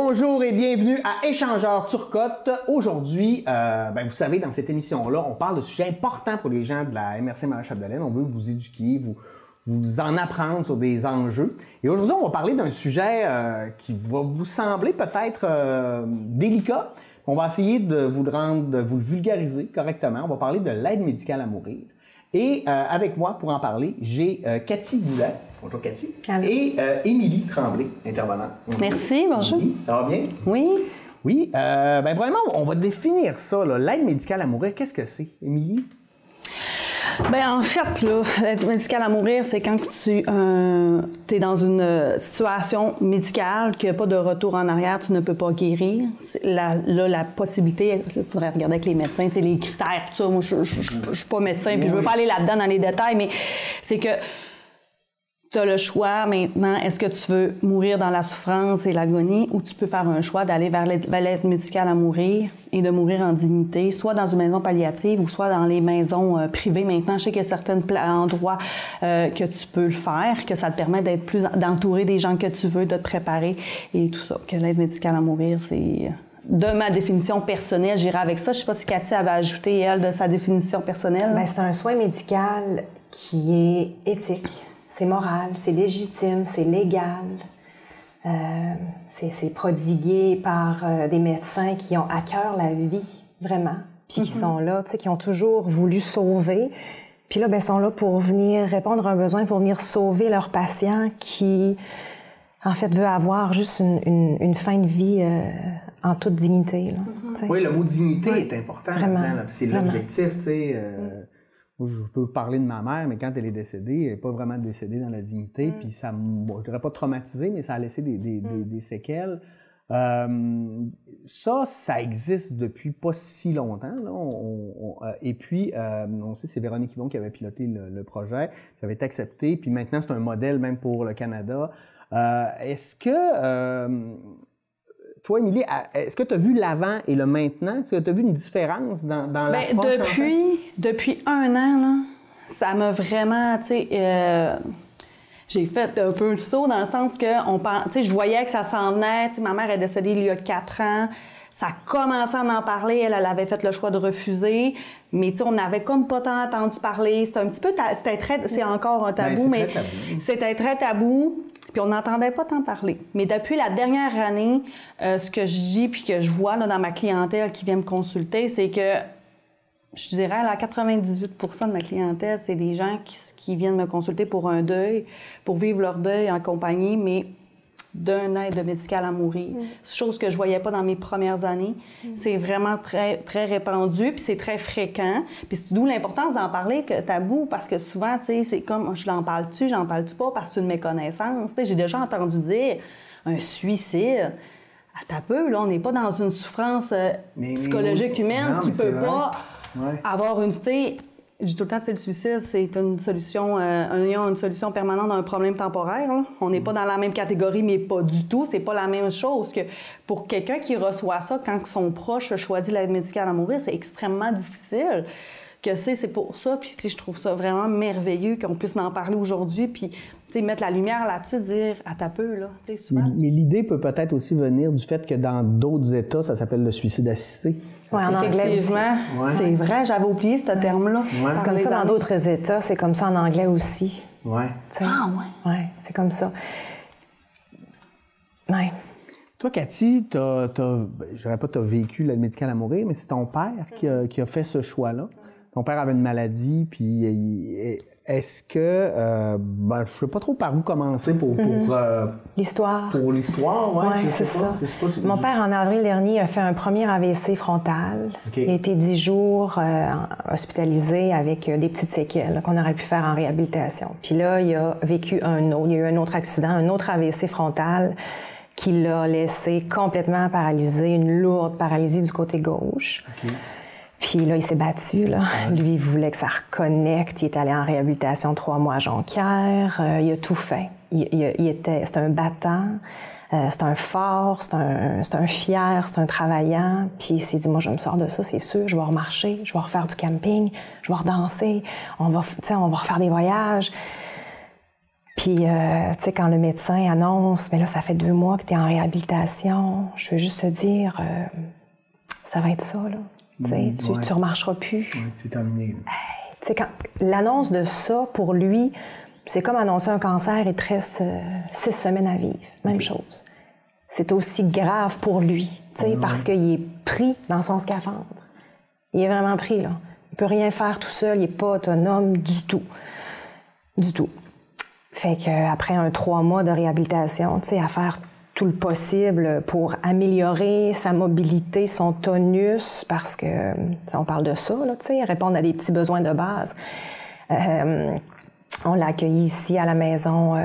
Bonjour et bienvenue à Échangeurs Turcotte. Aujourd'hui, vous savez, dans cette émission-là, on parle de sujets importants pour les gens de la MRC Marie-Chapdelaine. On veut vous éduquer, vous en apprendre sur des enjeux. Et aujourd'hui, on va parler d'un sujet qui va vous sembler peut-être délicat. On va essayer de vous le vulgariser correctement. On va parler de l'aide médicale à mourir. Et avec moi, pour en parler, j'ai Cathy Goulet. Bonjour Cathy. Allô. Et Émilie Tremblay, intervenante. Merci, bonjour. Émilie, ça va bien? Oui. Oui, vraiment, on va définir ça, l'aide médicale à mourir. Qu'est-ce que c'est, Émilie? En fait, l'aide médicale à mourir, c'est quand tu es dans une situation médicale, qu'il n'y a pas de retour en arrière, tu ne peux pas guérir. La possibilité, il faudrait regarder avec les médecins, les critères, tout ça. Moi, je ne suis pas médecin, puis je ne veux pas aller là-dedans dans les détails, mais c'est que tu as le choix maintenant, est-ce que tu veux mourir dans la souffrance et l'agonie ou tu peux faire un choix d'aller vers l'aide médicale à mourir et de mourir en dignité, soit dans une maison palliative ou soit dans les maisons privées. Maintenant, je sais qu'il y a certains endroits que tu peux le faire, que ça te permet d'entourer des gens que tu veux, de te préparer et tout ça. Que l'aide médicale à mourir, c'est... De ma définition personnelle, j'irai avec ça. Je ne sais pas si Cathy avait ajouté, elle, de sa définition personnelle. C'est un soin médical qui est éthique. C'est moral, c'est légitime, c'est légal. C'est prodigué par des médecins qui ont à cœur la vie, vraiment. Puis qui sont là, qui ont toujours voulu sauver. Puis là, ils sont là pour venir répondre à un besoin, pour venir sauver leurs patients qui, en fait, veut avoir juste une fin de vie en toute dignité. Là, oui, le mot dignité est important. Vraiment. C'est l'objectif, tu sais. Moi, je peux parler de ma mère, mais quand elle est décédée, elle n'est pas vraiment décédée dans la dignité. Puis ça, je ne dirais pas traumatisé, mais ça a laissé des séquelles. Ça existe depuis pas si longtemps. Là. Et puis, on sait, c'est Véronique Yvon qui avait piloté le projet, qui avait été accepté. Puis maintenant, c'est un modèle même pour le Canada. Est-ce que... Toi, Émilie, est-ce que tu as vu l'avant et le maintenant? Est-ce que tu as vu une différence dans l'approche? Depuis un an, là, ça m'a vraiment, j'ai fait un peu le saut dans le sens que je voyais que ça s'en venait. Ma mère est décédée il y a 4 ans. Ça commençait à en parler. Elle avait fait le choix de refuser. Mais on n'avait comme pas tant entendu parler. C'était un petit peu... C'est encore un tabou, mais c'était très tabou. Puis on n'entendait pas tant parler. Mais depuis la dernière année, ce que je dis puis que je vois là, dans ma clientèle qui vient me consulter, c'est que je dirais là, 98 % de ma clientèle, c'est des gens qui viennent me consulter pour un deuil, pour vivre leur deuil en compagnie, mais d'un aide médicale à mourir. Chose que je voyais pas dans mes premières années. C'est vraiment très, très répandu, puis c'est très fréquent. Puis c'est d'où l'importance d'en parler, que tabou, parce que souvent, c'est comme, je l'en parle-tu, j'en parle-tu pas, parce que c'est une méconnaissance. J'ai déjà entendu dire un suicide. À ta peu, là, on n'est pas dans une souffrance psychologique humaine qui peut pas avoir une... Je dis tout le temps que le suicide, c'est une solution, une solution permanente d'un problème temporaire. Là. On n'est pas dans la même catégorie, mais pas du tout. C'est pas la même chose que pour quelqu'un qui reçoit ça quand son proche choisit l'aide médicale à mourir, c'est extrêmement difficile. C'est pour ça, puis je trouve ça vraiment merveilleux qu'on puisse en parler aujourd'hui, puis mettre la lumière là-dessus, dire à ta peu, là, souvent. Mais l'idée peut peut-être aussi venir du fait que dans d'autres États, ça s'appelle le suicide assisté. Oui, en anglais aussi. C'est vrai, j'avais oublié ce terme-là. Ouais. C'est comme ça dans d'autres États, c'est comme ça en anglais aussi. Oui. Oui, c'est comme ça. Oui. Toi, Cathy, je ne dirais pas que tu as vécu l'aide médicale à mourir, mais c'est ton père qui a fait ce choix-là. Ton père avait une maladie, puis est-ce que... je ne sais pas trop par où commencer pour l'histoire. Pour l'histoire, oui, c'est ça. Mon père, en avril dernier, a fait un premier AVC frontal. Okay. Il a été 10 jours hospitalisé avec des petites séquelles qu'on aurait pu faire en réhabilitation. Puis là, il a vécu il y a eu un autre accident, un autre AVC frontal qui l'a laissé complètement paralysé, une lourde paralysie du côté gauche. Okay. Puis là, il s'est battu, là. Lui, il voulait que ça reconnecte. Il est allé en réhabilitation 3 mois à Jonquière. Il a tout fait. C'est un battant, c'est un fort, c'est un fier, c'est un travaillant. Puis il s'est dit, moi, je me sors de ça, c'est sûr. Je vais remarcher, je vais refaire du camping, je vais redanser. On va refaire des voyages. Puis, tu sais, quand le médecin annonce, mais là, ça fait 2 mois que tu es en réhabilitation, je veux juste te dire, ça va être ça, là. Tu remarcheras plus. Ouais, c'est terminé. Tu sais, l'annonce de ça, pour lui, c'est comme annoncer un cancer, il te reste 6 semaines à vivre. Même chose. C'est aussi grave pour lui, tu sais, parce qu'il est pris dans son scaphandre. Il est vraiment pris, là. Il peut rien faire tout seul, il n'est pas autonome du tout. Du tout. Fait qu'après 3 mois de réhabilitation, tu sais, à faire tout le possible pour améliorer sa mobilité, son tonus, parce que, on parle de ça, là, tu sais, répondre à des petits besoins de base. On l'a accueilli ici à la maison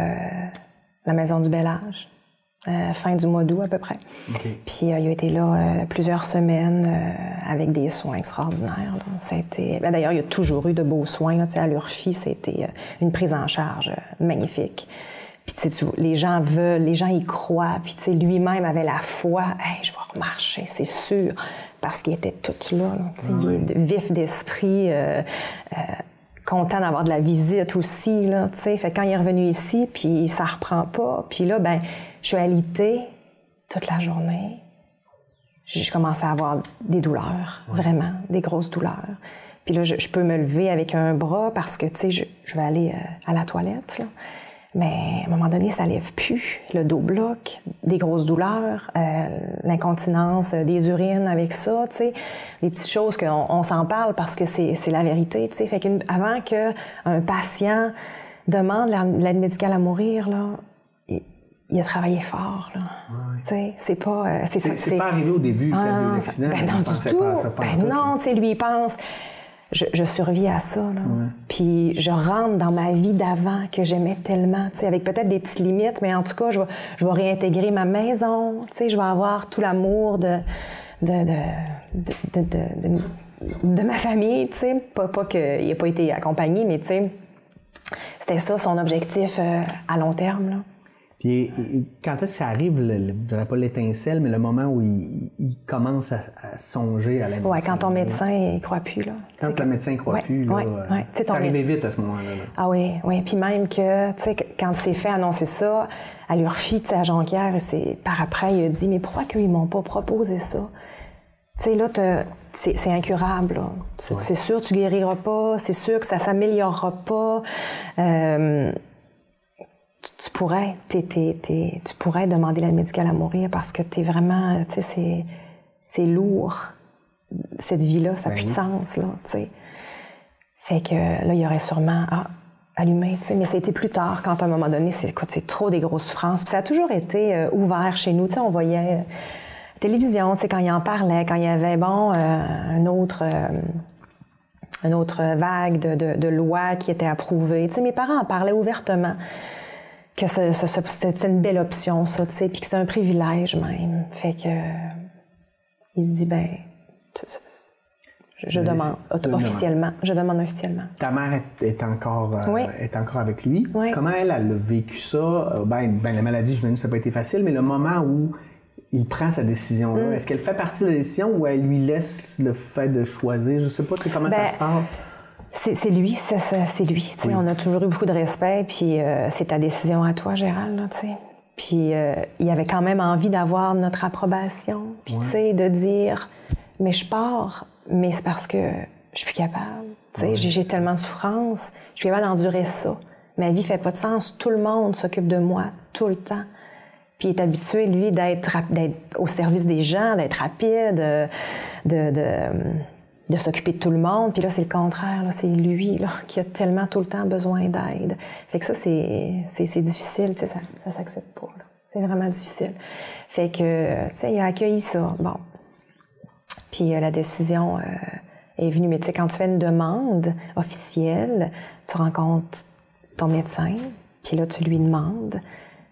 du Bel Âge, fin du mois d'août à peu près. Okay. Puis il a été là plusieurs semaines avec des soins extraordinaires. Là. Ça a été... D'ailleurs, il y a toujours eu de beaux soins. Là, à l'URFI, ça a été une prise en charge magnifique. Puis les gens veulent, les gens y croient. Puis lui-même avait la foi. Hey, je vais remarcher, c'est sûr. Parce qu'il était tout là. Il est vif d'esprit. Content d'avoir de la visite aussi, là, tu sais. Fait que quand il est revenu ici, puis ça reprend pas, puis là, ben, je suis alitée toute la journée. Je commençais à avoir des douleurs, vraiment, des grosses douleurs. Puis là, je peux me lever avec un bras parce que, tu sais, je vais aller à la toilette, là. Mais à un moment donné, ça lève plus. Le dos bloque, des grosses douleurs, l'incontinence, des urines avec ça, tu sais. Des petites choses qu'on s'en parle parce que c'est la vérité, tu sais. Fait qu'avant qu'un patient demande l'aide médicale à mourir, là, il a travaillé fort, là. Tu sais, c'est pas... c'est pas arrivé au début, quand il y a eu l'accident. Ben non, du tout. Ben non, tu sais, lui, il pense... Je survis à ça, là. Puis je rentre dans ma vie d'avant que j'aimais tellement, tu sais, avec peut-être des petites limites, mais en tout cas, je vais réintégrer ma maison, tu sais, je vais avoir tout l'amour de ma famille, tu sais. Pas qu'il n'ait pas été accompagné, mais tu sais, c'était ça son objectif à long terme, là. Puis quand est-ce que ça arrive, je dirais pas l'étincelle, mais le moment où il commence à songer à la médecine? Oui, quand ton médecin ne croit plus, là. Quand le médecin ne croit plus, là, c'est arrivé vite à ce moment-là. Là. Ah oui, oui. Puis même que, tu sais, quand c'est fait annoncer ça, à l'URFI, tu sais, à Jonquière, par après, il a dit, mais pourquoi qu'ils m'ont pas proposé ça? Tu sais, là, c'est incurable, là. C'est sûr que tu guériras pas, c'est sûr que ça s'améliorera pas. Tu pourrais demander l'aide médicale à mourir parce que tu es vraiment, tu sais, c'est lourd. Cette vie-là, ça n'a plus de sens, là, tu sais. Fait que là, il y aurait sûrement allumé, tu sais. Mais ça a été plus tard, quand à un moment donné, c'est trop des grosses souffrances. Puis ça a toujours été ouvert chez nous, tu sais. On voyait la télévision, tu sais, quand il en parlait, quand il y avait, une autre vague de lois qui était approuvée. Tu sais, mes parents en parlaient ouvertement. Que c'était une belle option, ça, tu sais, puis que c'est un privilège même. Fait que il se dit, je demande officiellement. Je demande officiellement. Ta mère est encore avec lui. Oui. Comment elle a vécu ça? La maladie, j'imagine que ça n'a pas été facile, mais le moment où il prend sa décision-là, est-ce qu'elle fait partie de la décision ou elle lui laisse le fait de choisir? Je sais pas comment ça se passe. C'est lui, c'est lui. Oui. On a toujours eu beaucoup de respect, puis c'est ta décision à toi, Gérald, là, tu sais. Puis il avait quand même envie d'avoir notre approbation, puis tu sais, de dire, mais je pars, mais c'est parce que je suis plus capable. Tu sais, j'ai tellement de souffrance, je suis capable d'endurer ça. Ma vie fait pas de sens, tout le monde s'occupe de moi, tout le temps. Puis il est habitué, lui, d'être au service des gens, d'être rapide, de s'occuper de tout le monde. Puis là, c'est le contraire. Là, c'est lui là, qui a tellement tout le temps besoin d'aide. Fait que ça, c'est difficile. Tu sais, ça s'accepte pas. Là. C'est vraiment difficile. Fait que, tu sais, il a accueilli ça. Bon. Puis la décision est venue. Mais tu sais, quand tu fais une demande officielle, tu rencontres ton médecin. Puis là, tu lui demandes.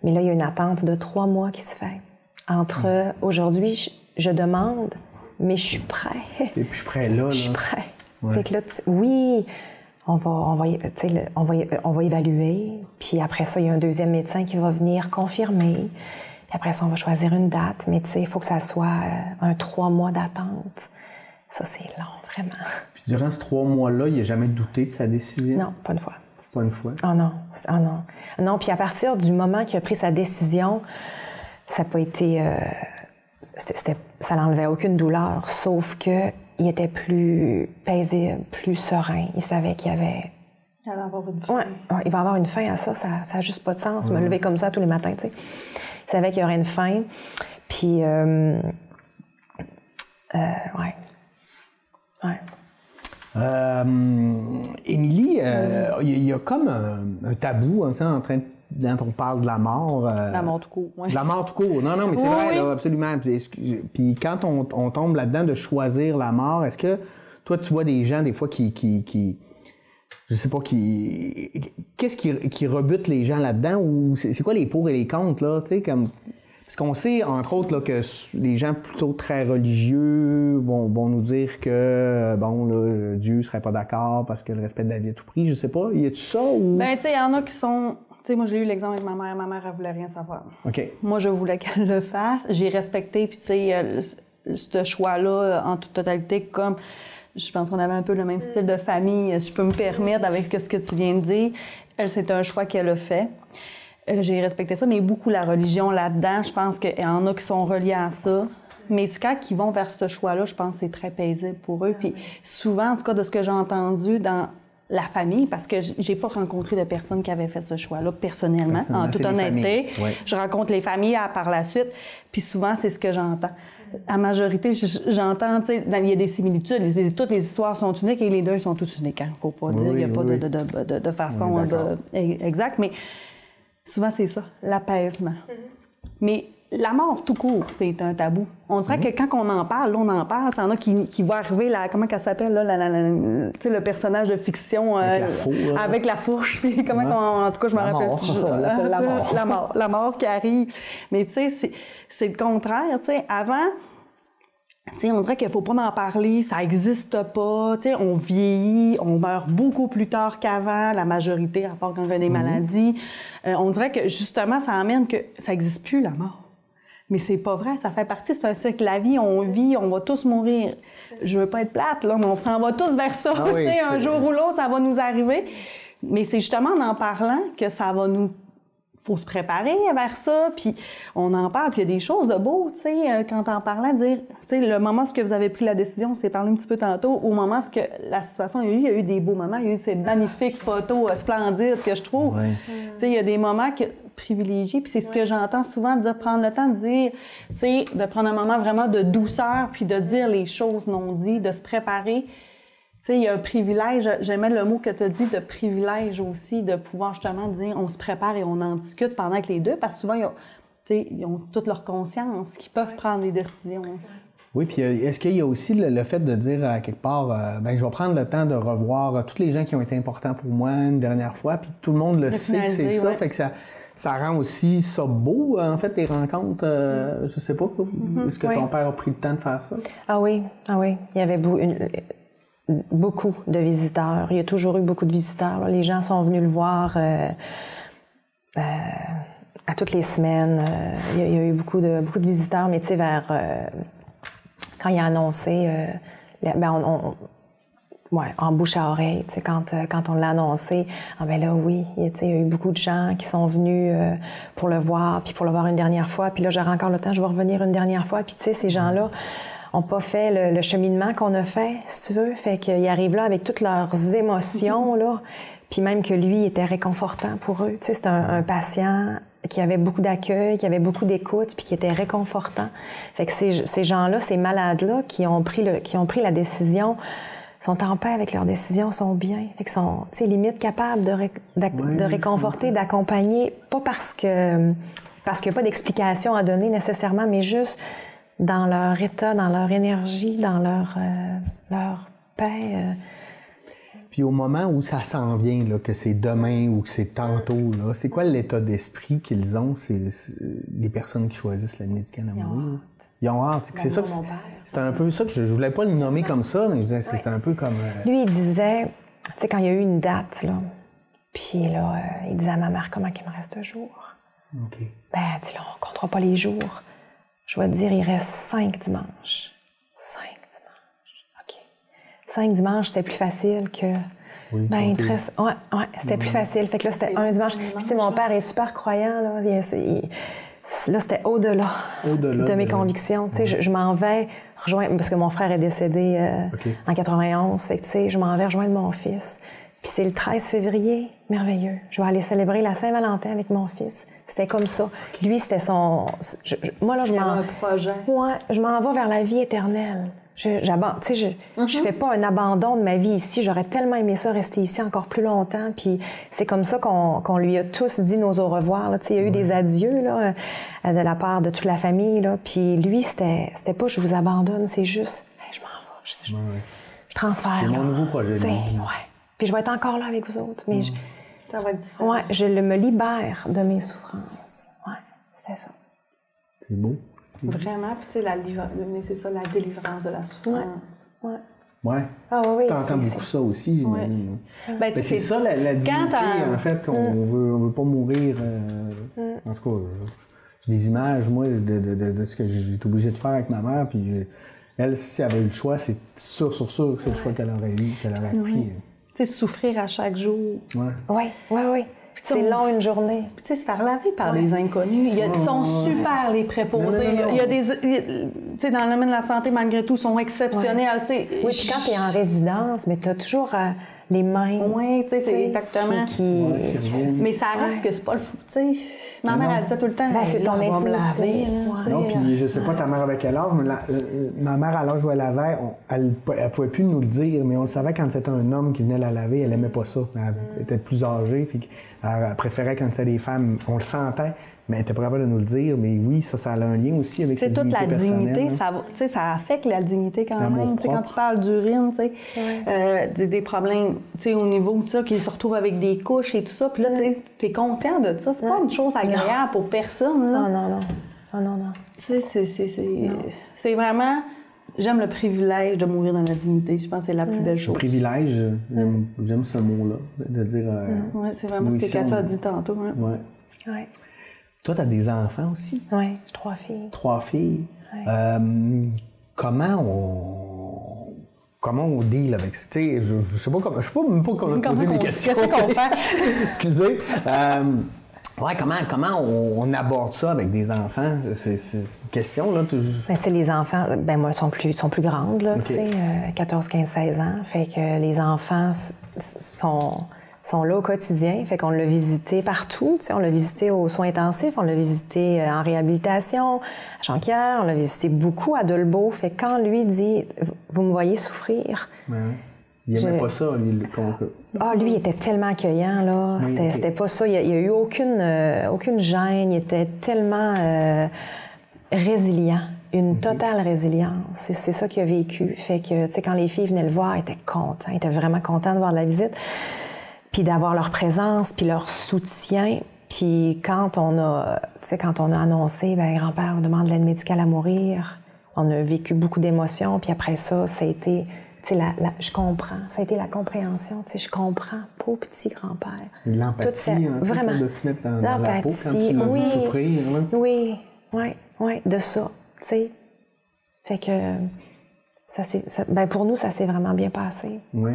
Mais là, il y a une attente de 3 mois qui se fait. Entre aujourd'hui, je demande... Mais je suis prêt. Et puis je suis prêt là. Je suis prêt. Ouais. Fait que là, oui, on va évaluer. Puis après ça, il y a un deuxième médecin qui va venir confirmer. Puis après ça, on va choisir une date. Mais tu sais, il faut que ça soit un 3 mois d'attente. Ça, c'est long, vraiment. Puis durant ces 3 mois-là, il n'a jamais douté de sa décision? Non, pas une fois. Pas une fois? Oh non. Oh non. Non, puis à partir du moment qu'il a pris sa décision, ça n'a pas été... ça n'enlevait aucune douleur, sauf qu'il était plus paisible, plus serein. Il savait qu'il y avait... Il va avoir une fin. Ouais, il va avoir une fin à ça. Ça n'a juste pas de sens. Me lever comme ça tous les matins, tu sais. Il savait qu'il y aurait une fin. Puis... ouais. Émilie, il y a comme un tabou en train quand on parle de la mort. La mort tout court, oui. La mort tout court. Non, mais c'est vrai, là, absolument. Puis quand on tombe là-dedans de choisir la mort, est-ce que toi, tu vois des gens, des fois, qui je sais pas, qu'est-ce qui rebute les gens là-dedans? Ou c'est quoi les pour et les contre, là? Tu sais, comme... Parce qu'on sait, entre autres, là, que les gens plutôt très religieux vont nous dire que, bon, là, Dieu ne serait pas d'accord parce que le respect de la vie à tout prix. Je sais pas. Y a-tu ça ou... Ben, tu sais, il y en a qui sont... Tu sais, moi, j'ai eu l'exemple avec ma mère. Ma mère, elle voulait rien savoir. OK. Moi, je voulais qu'elle le fasse. J'ai respecté, puis tu sais, ce choix-là, en toute totalité, comme... Je pense qu'on avait un peu le même style de famille, si je peux me permettre, avec ce que tu viens de dire. Elle, c'est un choix qu'elle a fait. J'ai respecté ça, mais beaucoup la religion là-dedans. Je pense qu'il y en a qui sont reliés à ça. Mais quand ils vont vers ce choix-là, je pense que c'est très paisible pour eux. Puis souvent, en tout cas, de ce que j'ai entendu dans la famille, parce que j'ai pas rencontré de personnes qui avaient fait ce choix-là personnellement, en toute honnêteté. Ouais. Je rencontre les familles par la suite, puis souvent, c'est ce que j'entends. À majorité, j'entends, tu sais, il y a des similitudes. Toutes les histoires sont uniques et les deuils sont tous uniques. Hein. Faut pas dire, il n'y a pas de façon exacte, mais souvent, c'est ça, l'apaisement. Mais la mort, tout court, c'est un tabou. On dirait que quand on en parle, là, on en parle. Il y en a qui voient arriver, comment elle s'appelle, là, tu sais, le personnage de fiction avec la fourche. Puis en tout cas, je me rappelle plus. La mort qui arrive. Mais tu sais, c'est le contraire. Tu sais, avant, tu sais, on dirait qu'il ne faut pas en parler, ça n'existe pas. Tu sais, on vieillit, on meurt beaucoup plus tard qu'avant, la majorité, à part quand on a des maladies. On dirait que justement, ça amène que ça n'existe plus, la mort. Mais c'est pas vrai, ça fait partie, c'est un cycle. La vie, on vit, on va tous mourir. Je veux pas être plate, là, mais on s'en va tous vers ça. Tu sais, un jour ou l'autre, ça va nous arriver. Mais c'est justement en parlant que ça va nous... Faut se préparer vers ça, puis on en parle, puis il y a des choses de beau, tu sais, quand en parlant, dire, tu sais, le moment où vous avez pris la décision, on s'est parlé un petit peu tantôt, au moment où la situation, il y a eu des beaux moments, il y a eu ces magnifiques photos splendides que je trouve. Ouais. Tu sais, il y a des moments privilégiés, puis c'est ce que j'entends souvent, de dire, prendre le temps de dire, tu sais, de prendre un moment vraiment de douceur, puis de dire les choses non dites, de se préparer. Tu sais, il y a un privilège, j'aimais le mot que tu as dit, de privilège aussi, de pouvoir justement dire on se prépare et on en discute pendant que les deux, parce que souvent, ils ont toute leur conscience, qu'ils peuvent prendre des décisions. Oui, puis est-ce qu'il y a aussi le fait de dire à quelque part, je vais prendre le temps de revoir tous les gens qui ont été importants pour moi une dernière fois, puis tout le monde le sait que c'est ça, fait que ça rend aussi ça beau, en fait, les rencontres, je sais pas, est-ce que ton père a pris le temps de faire ça? Ah oui, il y avait beaucoup de visiteurs. Il y a toujours eu beaucoup de visiteurs. Là. Les gens sont venus le voir à toutes les semaines. Il y a eu beaucoup de visiteurs, mais tu sais, quand il a annoncé, en bouche à oreille, tu sais, quand on l'a annoncé, là, oui, il y a eu beaucoup de gens qui sont venus pour le voir, puis pour le voir une dernière fois, puis là, j'aurai encore le temps, je vais revenir une dernière fois, puis tu sais, ces gens-là n'ont pas fait le cheminement qu'on a fait, si tu veux. Fait qu'ils arrivent là avec toutes leurs émotions, là. Puis même que lui était réconfortant pour eux. Tu sais, c'est un patient qui avait beaucoup d'accueil, qui avait beaucoup d'écoute, puis qui était réconfortant. Fait que ces gens-là, ces malades-là, qui ont pris la décision, sont en paix avec leur décision, sont bien. Fait qu'ils sont, tu sais, limite capables de réconforter, d'accompagner, pas parce qu'il n'y a pas d'explication à donner nécessairement, mais juste dans leur état, dans leur énergie, dans leur paix. Puis au moment où ça s'en vient, là, que c'est demain ou que c'est tantôt, là, c'est quoi l'état d'esprit qu'ils ont, les personnes qui choisissent l'aide médicale à mourir? Ils ont hâte. C'est ça que c'est un peu ça que je voulais pas le nommer comme ça, mais je disais, c'est un peu comme... Lui, il disait, tu sais, quand il y a eu une date, là, puis là, il disait à ma mère, comment il me reste 2 jours? OK. Ben, dis là, on ne comptera pas les jours. Je vais te dire, il reste 5 dimanches. 5 dimanches. OK. 5 dimanches, c'était plus facile que Oui, ben, c'était plus facile. Fait que là, c'était un dimanche. Puis mon père est super croyant, là. Là, c'était au-delà de mes convictions. Tu sais, je m'en vais rejoindre... Parce que mon frère est décédé en 91. Fait que, tu sais, je m'en vais rejoindre mon fils. Puis c'est le 13 février. Merveilleux. Je vais aller célébrer la Saint-Valentin avec mon fils. C'était comme ça. Lui, c'était son... moi, là, je m'en... un projet. Ouais, je m'en vais vers la vie éternelle. Je fais pas un abandon de ma vie ici. J'aurais tellement aimé ça, rester ici encore plus longtemps. Puis c'est comme ça qu'on lui a tous dit nos au revoir. Là. Il y a eu des adieux là, de la part de toute la famille. Là. Puis lui, c'était pas « je vous abandonne », c'est juste hey, « je m'en vais, je transfère. » C'est mon nouveau projet. Puis je vais être encore là avec vous autres. Mais ça va être différent. Ouais, je me libère de mes souffrances. Ouais, c'est ça. C'est beau. Vraiment, puis tu sais, c'est ça, la délivrance de la souffrance. Ouais. Ah oui, t'entends beaucoup ça aussi, j'imagine. Ouais. Ben, c'est ça la dignité, en fait, qu'on veut pas mourir. En tout cas, j'ai des images, moi, de ce que j'ai été obligé de faire avec ma mère, puis elle, si elle avait eu le choix, c'est sûr que c'est le choix qu'elle aurait eu, qu'elle aurait pris. Tu sais, souffrir à chaque jour. Oui. C'est long une journée. Puis, tu sais, se faire laver par des inconnus. Ils sont super, les préposés. Il y a des... Tu sais, dans le domaine de la santé, malgré tout, sont exceptionnels. Oui, puis quand tu es en résidence, mais tu as toujours les mains. Oui, tu sais, c'est exactement. Mais ça reste que c'est pas le fou. Tu sais, ma mère, elle disait tout le temps, c'est ton intimité. Non, puis je sais pas ta mère avec quel âge, mais ma mère, à l'âge où elle lavait, elle pouvait plus nous le dire, mais on le savait quand c'était un homme qui venait la laver, elle aimait pas ça. Elle était plus âgée, puis elle préférait quand c'était des femmes. On le sentait, mais elle était pas capable de nous le dire. Mais oui, ça a un lien aussi avec cette dignité personnelle. C'est toute la dignité, ça affecte la dignité quand même. Quand tu parles d'urine, des problèmes au niveau de ça, qui se retrouvent avec des couches et tout ça, puis là, tu es conscient de ça. C'est pas une chose agréable pour personne. Là. Non. Tu sais, c'est vraiment... J'aime le privilège de mourir dans la dignité. Je pense que c'est la plus belle chose. Le privilège, j'aime ce mot-là, de dire... oui, c'est vraiment ce que Katia a dit tantôt. Oui. Toi, tu as des enfants aussi? Oui, j'ai 3 filles. 3 filles. Oui. Comment on deal avec ça? Je sais pas même pas comment poser des questions. Qu'est-ce qu'on fait? Excusez. Comment on aborde ça avec des enfants? C'est une question, là. Les enfants, moi, sont plus grandes, là, 14, 15, 16 ans. Fait que les enfants sont là au quotidien. Fait qu'on l'a visité partout. On l'a visité aux soins intensifs, on l'a visité en réhabilitation, à Jonquière, on l'a visité beaucoup à Dolbeau. Fait que quand lui dit « Vous me voyez souffrir », il n'aimait pas ça, lui. Lui, il était tellement accueillant, là. C'était pas ça. Il n'y a eu aucune gêne. Il était tellement résilient. Une totale résilience. C'est ça qu'il a vécu. Fait que, tu sais, quand les filles venaient le voir, il était content. Il était vraiment content de voir la visite. Puis d'avoir leur présence, puis leur soutien. Puis quand on a annoncé, grand-père demande l'aide médicale à mourir, on a vécu beaucoup d'émotions. Puis après ça a été... je comprends. Ça a été la compréhension. Je comprends. Pauvre petit grand-père. L'empathie, vraiment. De se mettre dans la peau quand tu l'as vu souffrir. Là. Oui, de ça. T'sais. Fait que pour nous, ça s'est vraiment bien passé. Oui.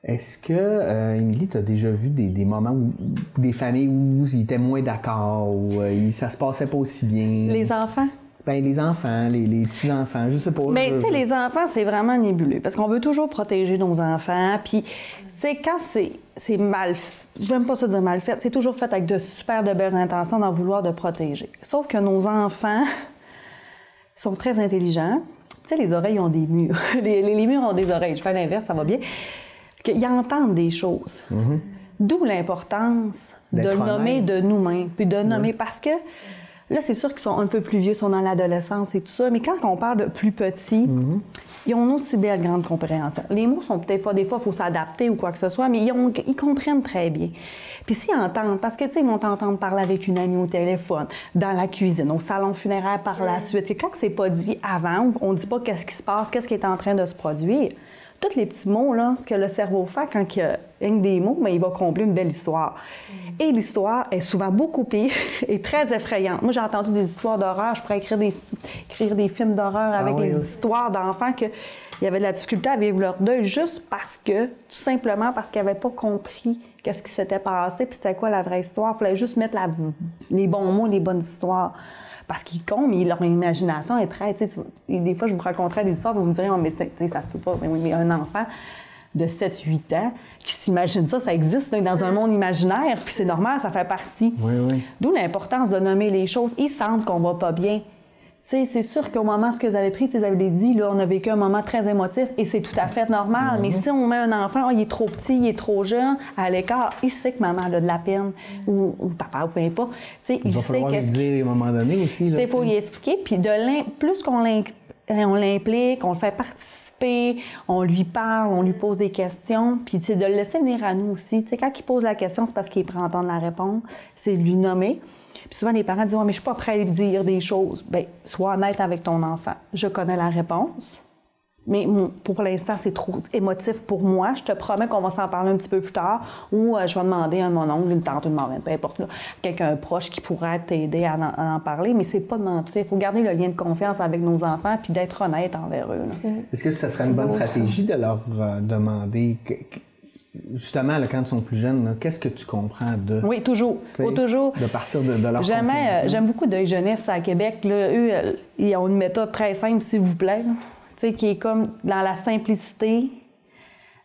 Est-ce que, Émilie, tu as déjà vu des moments où des familles où ils étaient moins d'accord, où ça se passait pas aussi bien? Les enfants? Les enfants, les petits-enfants, je sais pas. Mais tu sais, les enfants, c'est vraiment nébuleux parce qu'on veut toujours protéger nos enfants. Puis, tu sais, quand c'est mal fait, j'aime pas ça dire mal fait, c'est toujours fait avec de super de belles intentions d'en vouloir de protéger. Sauf que nos enfants sont très intelligents. Tu sais, les oreilles ont des murs. les murs ont des oreilles. Je fais l'inverse, ça va bien. Qu'ils entendent des choses. Mm-hmm. D'où l'importance de le nommer de nous-mêmes. Puis de nommer parce que là, c'est sûr qu'ils sont un peu plus vieux, ils sont dans l'adolescence et tout ça, mais quand on parle de plus petits, ils ont une aussi belle grande compréhension. Les mots sont peut-être des fois, il faut s'adapter ou quoi que ce soit, mais ils comprennent très bien. Puis s'ils entendent, parce que, tu sais, ils vont t'entendre parler avec une amie au téléphone, dans la cuisine, au salon funéraire par la suite. Et quand c'est pas dit avant, on ne dit pas qu'est-ce qui se passe, qu'est-ce qui est en train de se produire, tous les petits mots, là, ce que le cerveau fait quand il y a des mots, mais il va combler une belle histoire. Et l'histoire est souvent beaucoup pire et très effrayante. Moi, j'ai entendu des histoires d'horreur. Je pourrais écrire des films d'horreur avec les histoires d'enfants que ils avaient de la difficulté à vivre leur deuil juste tout simplement parce qu'ils n'avaient pas compris qu'est-ce qui s'était passé puis c'était quoi la vraie histoire. Il fallait juste mettre les bons mots, les bonnes histoires. Parce qu'ils comptent, mais leur imagination est très... Des fois, je vous raconterais des histoires, vous me direz, oh, mais ça se peut pas. Mais oui, mais un enfant de 7-8 ans qui s'imagine ça existe dans un monde imaginaire, puis c'est normal, ça fait partie. Oui, oui. D'où l'importance de nommer les choses. Ils sentent qu'on va pas bien. C'est sûr qu'au moment où vous avez pris, vous avez dit, là, on a vécu un moment très émotif et c'est tout à fait normal. Mais si on met un enfant, il est trop petit, il est trop jeune, à l'écart, il sait que maman a de la peine ou papa ou peu importe. Il va sait falloir lui dire à un moment donné aussi. Il faut lui expliquer. Puis plus qu'on l'implique, on le fait participer, on lui parle, on lui pose des questions, puis de le laisser venir à nous aussi. Quand il pose la question, c'est parce qu'il prend entendre la réponse, c'est de lui nommer. Puis souvent, les parents disent « mais je suis pas prêt à dire des choses. » Bien, sois honnête avec ton enfant. Je connais la réponse, mais pour l'instant, c'est trop émotif pour moi. Je te promets qu'on va s'en parler un petit peu plus tard ou je vais demander à mon oncle, une tante, une marraine, peu importe, là, quelqu'un proche qui pourrait t'aider à en parler, mais c'est pas de mentir. Il faut garder le lien de confiance avec nos enfants puis d'être honnête envers eux. Est-ce que ça serait une bonne stratégie de leur demander... Justement, là, quand ils sont plus jeunes, là, qu'est-ce que tu comprends de... Oui, toujours. Toujours. De partir de leur compréhension. J'aime beaucoup Deuil Jeunesse à Québec. Là. Eux, ils ont une méthode très simple, s'il vous plaît, qui est comme dans la simplicité.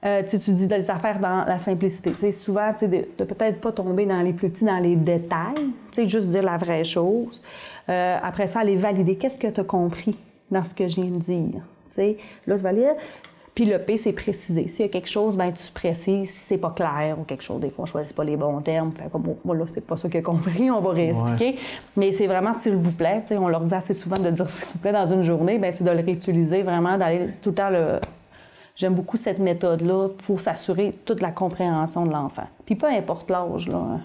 Tu dis de les affaires dans la simplicité. Souvent, de peut-être pas tomber dans les plus petits, dans les détails. Juste dire la vraie chose. Après ça, aller valider. Qu'est-ce que tu as compris dans ce que je viens de dire? Là, tu vas lire... Puis le P, c'est préciser. S'il y a quelque chose, bien, tu précises. Si c'est pas clair ou quelque chose, des fois, on ne choisit pas les bons termes. Fait comme, bon, là, c'est pas ça qu'il a compris, on va réexpliquer. Ouais. Mais c'est vraiment s'il vous plaît. On leur dit assez souvent de dire s'il vous plaît dans une journée. Bien, c'est de le réutiliser vraiment, d'aller tout le temps le... J'aime beaucoup cette méthode-là pour s'assurer toute la compréhension de l'enfant. Puis peu importe l'âge, là.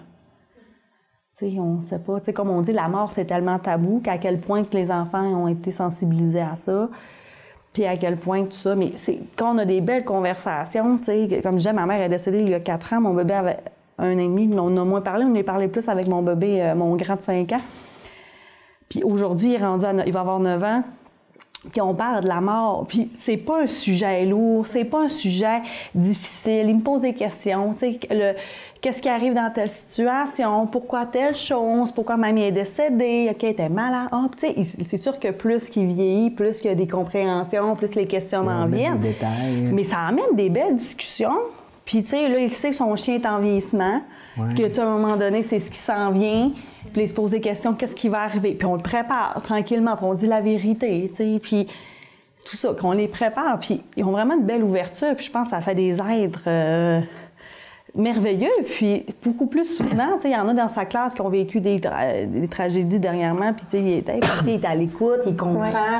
On ne sait pas. Comme on dit, la mort, c'est tellement tabou qu'à quel point que les enfants ont été sensibilisés à ça. Puis à quel point tout ça. Mais quand on a des belles conversations, comme je disais, ma mère est décédée il y a 4 ans, mon bébé avait 1 an et demi, on a moins parlé, on a parlé plus avec mon bébé, mon grand de 5 ans. Puis aujourd'hui, il va avoir 9 ans, puis on parle de la mort. Puis c'est pas un sujet lourd, c'est pas un sujet difficile. Il me pose des questions, qu'est-ce qui arrive dans telle situation, pourquoi telle chose, pourquoi mamie est décédée, OK, elle était malade. Oh, c'est sûr que plus qu'il vieillit, plus qu'il y a des compréhensions, plus les questionnements viennent. Des détails. Mais ça amène des belles discussions. Puis, là, il sait que son chien est en vieillissement, que, à un moment donné, c'est ce qui s'en vient. Puis, il se pose des questions, qu'est-ce qui va arriver? Puis, on le prépare tranquillement, puis on dit la vérité, puis tout ça, qu'on les prépare. Puis, ils ont vraiment une belle ouverture, puis je pense que ça fait des êtres... merveilleux, puis beaucoup plus souvent, il y en a dans sa classe qui ont vécu des tragédies dernièrement, puis il est à l'écoute, il comprend. Ouais.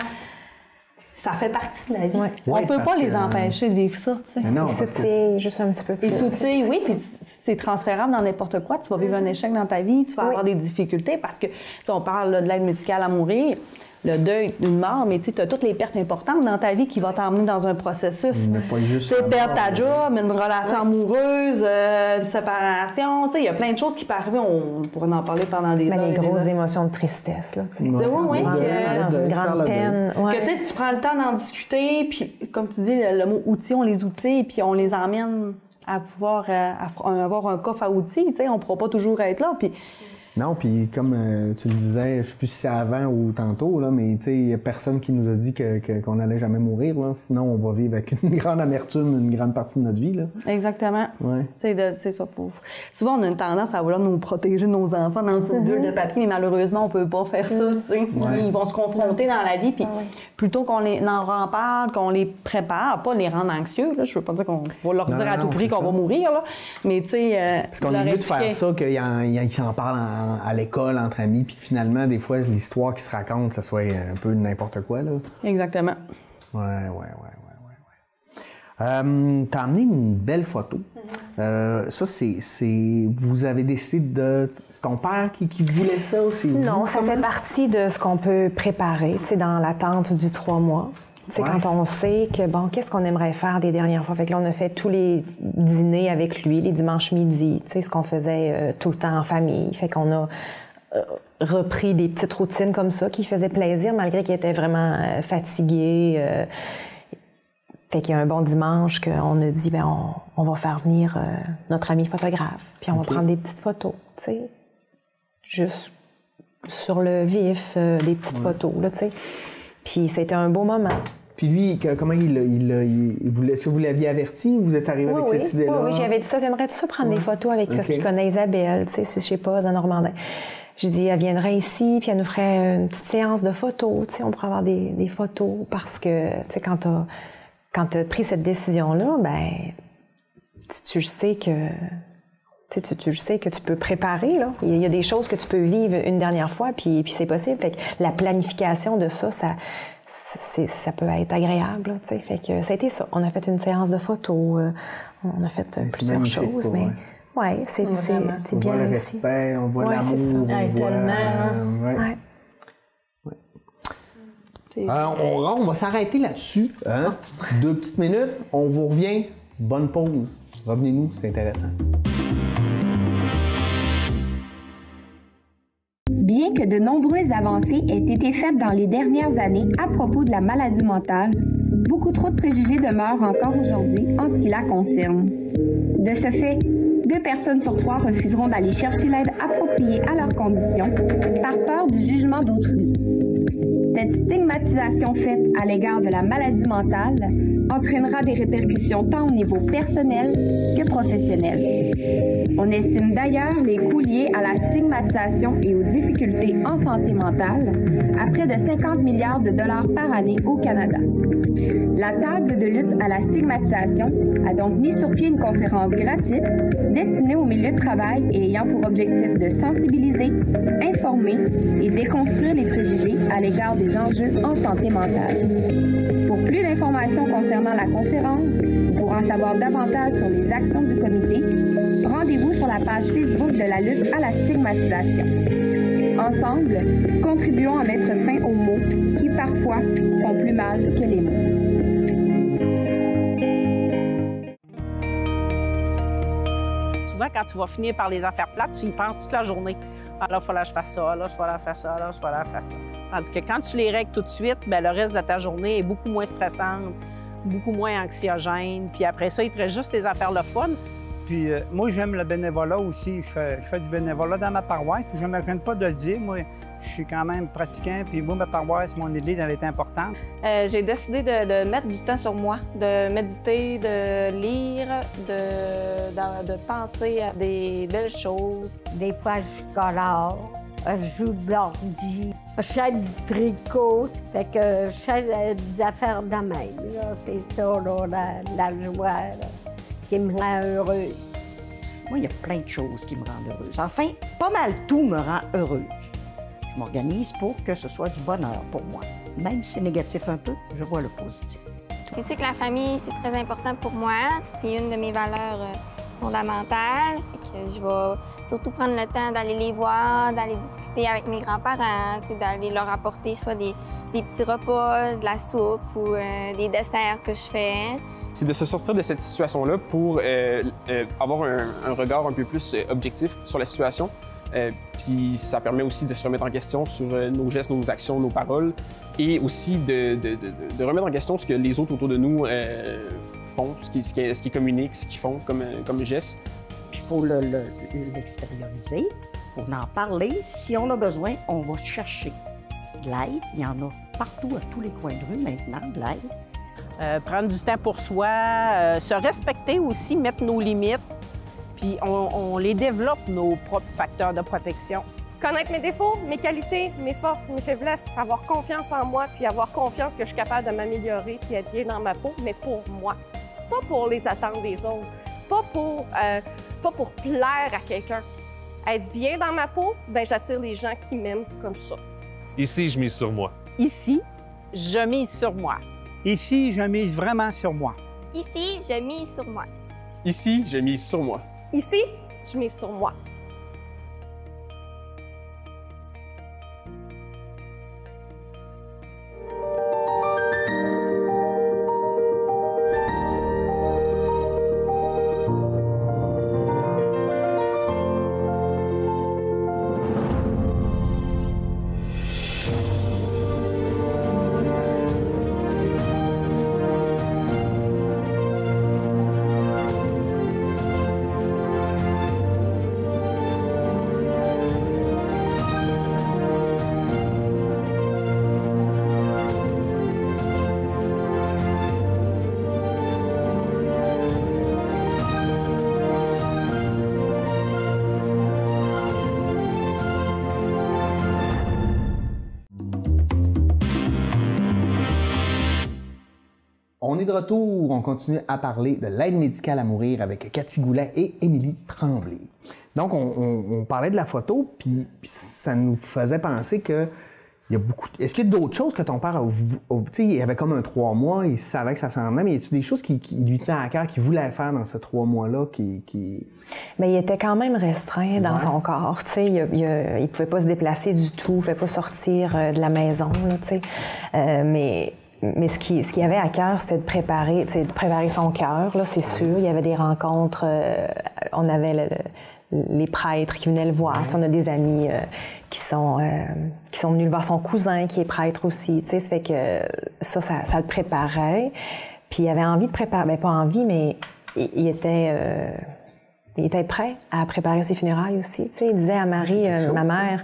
Ça fait partie de la vie. Ouais. On ne peut pas les empêcher de vivre ça. Ils s'outillent juste un petit peu plus. Ils s'outillent, oui, puis c'est transférable dans n'importe quoi. Tu vas vivre un échec dans ta vie, tu vas avoir des difficultés parce que, on parle là, de l'aide médicale à mourir, le deuil d'une mort, mais tu as toutes les pertes importantes dans ta vie qui vont t'emmener dans un processus. C'est perdre ta job, une relation amoureuse, une séparation. Il y a plein de choses qui peuvent arriver. On pourrait en parler pendant des heures. Les grosses émotions de tristesse. Là, oui, dans une grande peine. Que tu prends le temps d'en discuter, puis comme tu dis, le mot outils, on les outille, puis on les emmène à pouvoir avoir un coffre à outils. On ne pourra pas toujours être là. Puis, non, puis comme tu le disais, je ne sais plus si c'est avant ou tantôt, là, mais il n'y a personne qui nous a dit qu'on n'allait jamais mourir. Là. Sinon, on va vivre avec une grande amertume une grande partie de notre vie. Là. Exactement. Ouais. C'est ça. Souvent, on a une tendance à vouloir nous protéger nos enfants dans une bulle de papier, mais malheureusement, on ne peut pas faire ça. Ils vont se confronter dans la vie, puis plutôt qu'on en parle, qu'on les prépare, pas les rendre anxieux. Là. Je ne veux pas dire qu'on va leur dire à tout prix qu'on va mourir, là. Mais tu sais... Parce qu'on est mieux de faire ça qu'ils en parlent à l'école, entre amis, puis finalement, des fois, l'histoire qui se raconte, ça soit un peu n'importe quoi, là. Exactement. Ouais. T'as amené une belle photo. Ça, c'est... Vous avez décidé de... C'est ton père qui voulait ça aussi? Non, ça fait partie de ce qu'on peut préparer, tu sais, dans l'attente du 3 mois. C'est quand on sait que, bon, qu'est-ce qu'on aimerait faire des dernières fois? Fait que là, on a fait tous les dîners avec lui, les dimanches midi, tu sais, ce qu'on faisait tout le temps en famille. Fait qu'on a repris des petites routines comme ça qui faisaient plaisir, malgré qu'il était vraiment fatigué. Fait qu'il y a un bon dimanche qu'on a dit, bien, on va faire venir notre ami photographe, puis on va prendre des petites photos, tu sais, juste sur le vif, des petites photos, là, tu sais. Puis c'était un beau moment. Puis lui, comment est-ce que vous l'aviez averti? Vous êtes arrivé avec cette idée-là? Oui, j'avais dit ça. J'aimerais-tu ça prendre des photos avec parce qu'il connaît Isabelle, tu sais, si je sais pas, en Normandin. J'ai dit, elle viendrait ici, puis elle nous ferait une petite séance de photos, tu sais, on pourrait avoir des photos parce que, tu sais, quand t'as pris cette décision-là, ben tu le sais que... Tu le sais que tu peux préparer, là. Il y a des choses que tu peux vivre une dernière fois, puis c'est possible. Fait que la planification de ça peut être agréable, tu sais. Fait que ça a été ça. On a fait une séance de photos, on a fait plusieurs choses, mais... Oui, c'est bien le aussi. Respect, on voit l'amour, on va s'arrêter là-dessus. Hein? 2 petites minutes, on vous revient. Bonne pause. Revenez-nous, c'est intéressant. Bien que de nombreuses avancées aient été faites dans les dernières années à propos de la maladie mentale, beaucoup trop de préjugés demeurent encore aujourd'hui en ce qui la concerne. De ce fait, 2 personnes sur 3 refuseront d'aller chercher l'aide appropriée à leurs conditions par peur du jugement d'autrui. Cette stigmatisation faite à l'égard de la maladie mentale entraînera des répercussions tant au niveau personnel que professionnel. On estime d'ailleurs les coûts liés à la stigmatisation et aux difficultés en santé mentale à près de 50 milliards de dollars par année au Canada. La table de lutte à la stigmatisation a donc mis sur pied une conférence gratuite destinée au milieu de travail et ayant pour objectif de sensibiliser, informer et déconstruire les préjugés à l'égard des enjeux en santé mentale. Pour plus d'informations concernant la conférence ou pour en savoir davantage sur les actions du comité, rendez-vous sur la page Facebook de la lutte à la stigmatisation. Ensemble, contribuons à mettre fin aux mots qui parfois font plus mal que les mots. Souvent, quand tu vas finir par les affaires plates, tu y penses toute la journée. Ah là, il faut que je fasse ça, là, il faut que je fasse ça, là, il faut que je fasse ça. Tandis que quand tu les règles tout de suite, bien, le reste de ta journée est beaucoup moins stressante, beaucoup moins anxiogène. Puis après ça, il te reste juste les affaires le fun. Puis moi, j'aime le bénévolat aussi. Je fais du bénévolat dans ma paroisse. Puis je ne me gêne pas de le dire. Moi, je suis quand même pratiquant. Puis moi, ma paroisse, mon église, elle est importante. J'ai décidé de mettre du temps sur moi, de méditer, de lire, de penser à des belles choses. Des fois, je colore, je joue de l'ordi, je fais du tricot. Fait que je fais des affaires de même. C'est ça, là, la joie là, qui me rend heureuse. Moi, il y a plein de choses qui me rendent heureuse. Enfin, pas mal tout me rend heureuse. Je m'organise pour que ce soit du bonheur pour moi. Même si c'est négatif un peu, je vois le positif. C'est sûr que la famille, c'est très important pour moi. C'est une de mes valeurs fondamentales. Que je vais surtout prendre le temps d'aller les voir, d'aller discuter avec mes grands-parents, d'aller leur apporter soit des petits repas, de la soupe ou des desserts que je fais. C'est de se sortir de cette situation-là pour avoir un regard un peu plus objectif sur la situation. Puis ça permet aussi de se remettre en question sur nos gestes, nos actions, nos paroles et aussi de remettre en question ce que les autres autour de nous font, ce qu'ils communiquent, ce qu'ils font comme gestes. Puis il faut l'extérioriser, il faut en parler. Si on a besoin, on va chercher de l'aide. Il y en a partout, à tous les coins de rue maintenant, de l'aide. Prendre du temps pour soi, se respecter aussi, mettre nos limites. Puis on les développe, nos propres facteurs de protection. Connaître mes défauts, mes qualités, mes forces, mes faiblesses, avoir confiance en moi, puis avoir confiance que je suis capable de m'améliorer puis être bien dans ma peau, mais pour moi, pas pour les attentes des autres, pas pour plaire à quelqu'un. Être bien dans ma peau, bien, j'attire les gens qui m'aiment comme ça. Ici, je mise sur moi. Ici, je mise sur moi. Ici, je mise vraiment sur moi. Ici, je mise sur moi. Ici, je mise sur moi. Ici, je mise sur moi. est de retour. On continue à parler de l'aide médicale à mourir avec Cathy Goulet et Émilie Tremblay. Donc, on parlait de la photo, puis ça nous faisait penser que il y a beaucoup... Est-ce qu'il y a d'autres choses que ton père a... Tu sais, il avait comme un 3 mois, il savait que ça s'en venait, mais y a-t-il des choses qui lui tenaient à cœur, qu'il voulait faire dans ce 3 mois-là, Bien, il était quand même restreint dans son corps, tu sais. Il pouvait pas se déplacer du tout, il pouvait pas sortir de la maison, là, tu sais. Mais ce qu'il avait à cœur, c'était de préparer son cœur, là, c'est sûr. Il y avait des rencontres, on avait les prêtres qui venaient le voir. On a des amis qui sont venus le voir, son cousin qui est prêtre aussi. Ça fait que ça le préparait. Puis il avait envie de préparer, bien pas envie, mais il était prêt à préparer ses funérailles aussi. Il disait à Marie, ma mère...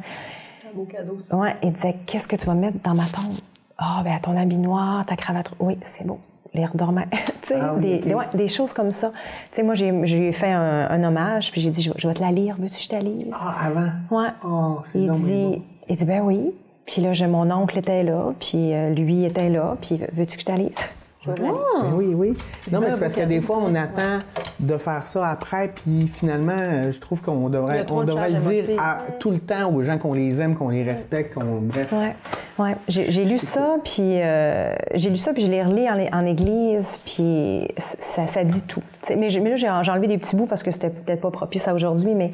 C'est un beau cadeau, ça. Ouais, il disait, qu'est-ce que tu vas mettre dans ma tombe? Ah, bien ton habit noir, ta cravate... Oui, c'est beau. Les redormants. Des choses comme ça. T'sais, moi, j'ai fait un hommage, puis j'ai dit, je vais te la lire. Veux-tu que je te la lise? Ah, avant? Ouais. Oh, il dit, ben oui. Puis là, mon oncle était là, puis lui était là, puis veux-tu que je te la lise? Oui. Non, mais c'est parce que des fois, on attend de faire ça après, puis finalement, je trouve qu'on devrait le dire tout le temps aux gens qu'on les aime, qu'on les respecte, bref. Oui. J'ai lu ça, puis je l'ai relu en église, puis ça dit tout. Mais là, j'ai enlevé des petits bouts parce que c'était peut-être pas propice à aujourd'hui, mais...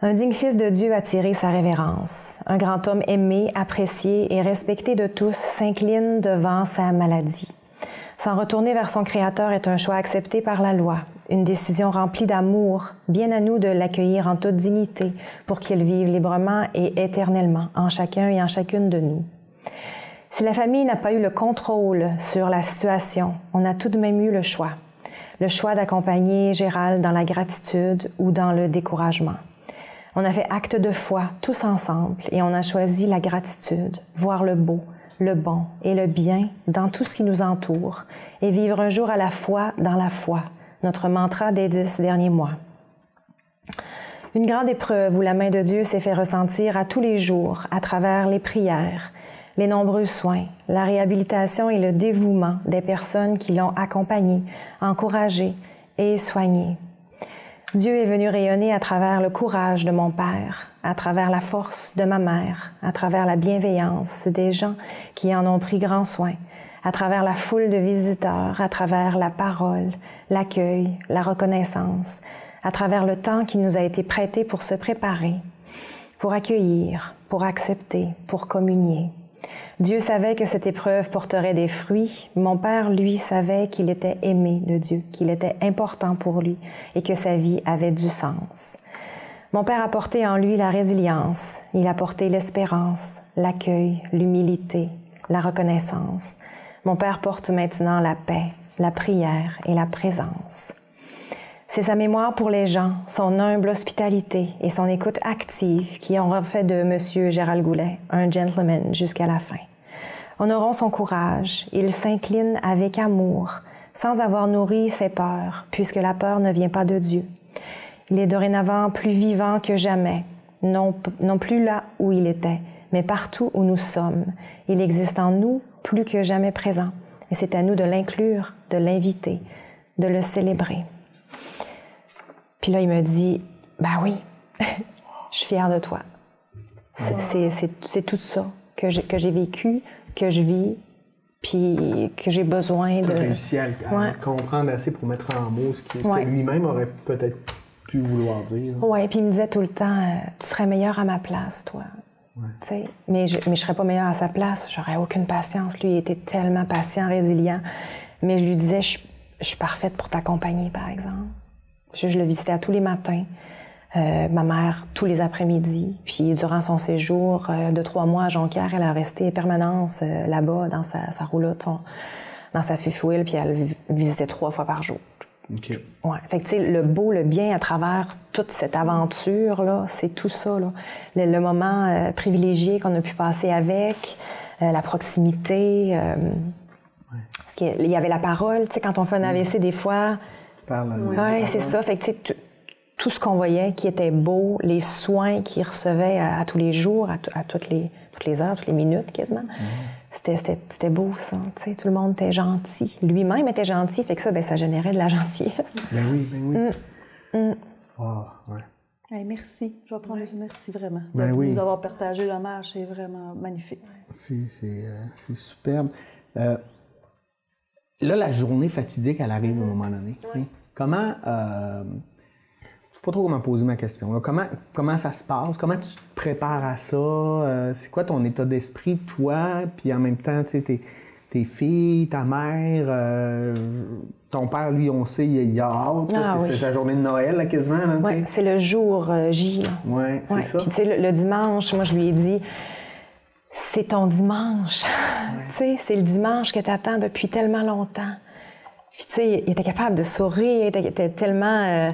Un digne fils de Dieu a tiré sa révérence. Un grand homme aimé, apprécié et respecté de tous s'incline devant sa maladie. S'en retourner vers son Créateur est un choix accepté par la loi, une décision remplie d'amour, bien à nous de l'accueillir en toute dignité pour qu'il vive librement et éternellement en chacun et en chacune de nous. Si la famille n'a pas eu le contrôle sur la situation, on a tout de même eu le choix d'accompagner Gérald dans la gratitude ou dans le découragement. On a fait acte de foi tous ensemble et on a choisi la gratitude, voir le beau, le bon et le bien dans tout ce qui nous entoure et vivre un jour à la fois dans la foi, notre mantra des 10 derniers mois. Une grande épreuve où la main de Dieu s'est fait ressentir à tous les jours à travers les prières, les nombreux soins, la réhabilitation et le dévouement des personnes qui l'ont accompagné, encouragé et soigné. Dieu est venu rayonner à travers le courage de mon père, à travers la force de ma mère, à travers la bienveillance des gens qui en ont pris grand soin, à travers la foule de visiteurs, à travers la parole, l'accueil, la reconnaissance, à travers le temps qui nous a été prêté pour se préparer, pour accueillir, pour accepter, pour communier. Dieu savait que cette épreuve porterait des fruits. Mon père, lui, savait qu'il était aimé de Dieu, qu'il était important pour lui et que sa vie avait du sens. Mon père a porté en lui la résilience, il a porté l'espérance, l'accueil, l'humilité, la reconnaissance. Mon père porte maintenant la paix, la prière et la présence. C'est sa mémoire pour les gens, son humble hospitalité et son écoute active qui ont fait de M. Gérald Goulet un gentleman jusqu'à la fin. Honorons son courage, il s'incline avec amour, sans avoir nourri ses peurs, puisque la peur ne vient pas de Dieu. Il est dorénavant plus vivant que jamais, non plus là où il était, mais partout où nous sommes. Il existe en nous plus que jamais présent, et c'est à nous de l'inclure, de l'inviter, de le célébrer. Puis là, il me dit, « Ben oui, je suis fière de toi. C'est tout ça que j'ai vécu, que je vis, puis que j'ai besoin de... » Tu as réussi à comprendre assez pour mettre en mots ce que lui-même aurait peut-être pu vouloir dire. Oui, puis il me disait tout le temps, « Tu serais meilleure à ma place, toi. Ouais. » Mais je ne serais pas meilleure à sa place, j'aurais aucune patience. Lui, il était tellement patient, résilient. Mais je lui disais, je suis parfaite pour t'accompagner, par exemple. Je le visitais à tous les matins, ma mère tous les après-midi. Puis durant son séjour de 3 mois à Jonquière, elle a resté permanence là-bas dans sa roulotte, dans sa fifth wheel, puis elle visitait 3 fois par jour. OK. Ouais. Fait que tu sais, le beau, le bien à travers toute cette aventure-là, c'est tout ça, là. Le moment privilégié qu'on a pu passer avec, la proximité. Parce qu'il y avait la parole, tu sais, quand on fait un AVC, des fois... Oui, c'est ça. Fait que, tu sais, tout ce qu'on voyait qui était beau, les soins qu'il recevait à tous les jours, à toutes les heures, toutes les minutes quasiment, C'était beau, ça. T'sais, tout le monde était gentil. Lui-même était gentil, fait que ça, ben, ça générait de la gentillesse. Ben oui. Wow, ouais. Hey, merci. Je vais prendre le merci vraiment. Ben de nous avoir partagé l'hommage, c'est vraiment magnifique. C'est superbe. Là, la journée fatidique, elle arrive à un moment donné. Oui. Comment... je ne sais pas trop comment poser ma question. Là. Comment ça se passe? Comment tu te prépares à ça? C'est quoi ton état d'esprit, toi? Puis en même temps, tu sais, tes filles, ta mère, ton père, lui, on sait, il a hâte. C'est sa journée de Noël, là, quasiment. Oui, c'est le jour J. Oui, c'est ça. Puis tu sais, le dimanche, moi, je lui ai dit, c'est ton dimanche. Tu sais, c'est le dimanche que tu attends depuis tellement longtemps. Puis tu sais, il était capable de sourire, il était tellement...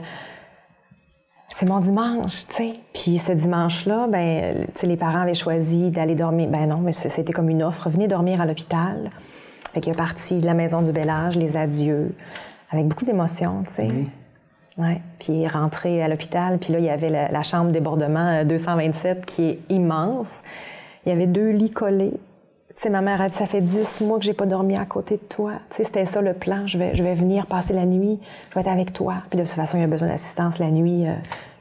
c'est mon dimanche, tu sais. Puis ce dimanche-là, ben, tu sais, les parents avaient choisi d'aller dormir. Ben non, mais c'était comme une offre. Venez dormir à l'hôpital. Fait qu'il est parti de la maison du bel âge, les adieux, avec beaucoup d'émotions, tu sais. Oui. Ouais. Puis il est rentré à l'hôpital, puis là, il y avait la chambre débordement 227 qui est immense. Il y avait 2 lits collés. Tu sais, ma mère a dit, ça fait 10 mois que j'ai pas dormi à côté de toi. Tu sais, c'était ça le plan. Je vais venir passer la nuit, je vais être avec toi. Puis de toute façon, il a besoin d'assistance la nuit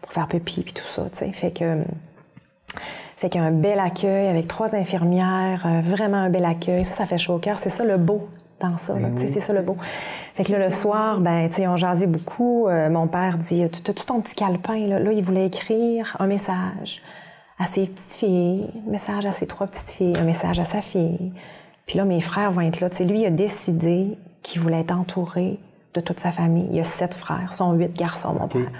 pour faire pipi puis tout ça, tu sais. Fait qu'il y a un bel accueil avec 3 infirmières, vraiment un bel accueil. Ça fait chaud au cœur. C'est ça le beau dans ça, tu sais, c'est ça le beau. Fait que là, le soir, ben, tu sais, on jasait beaucoup. Mon père dit, t'as-tu ton petit calepin, là? Là, il voulait écrire un message à ses petites filles, un message à ses 3 petites filles, un message à sa fille. Puis là, mes frères vont être là. Tu sais, lui, il a décidé qu'il voulait être entouré de toute sa famille. Il y a 7 frères, sont 8 garçons, mon père.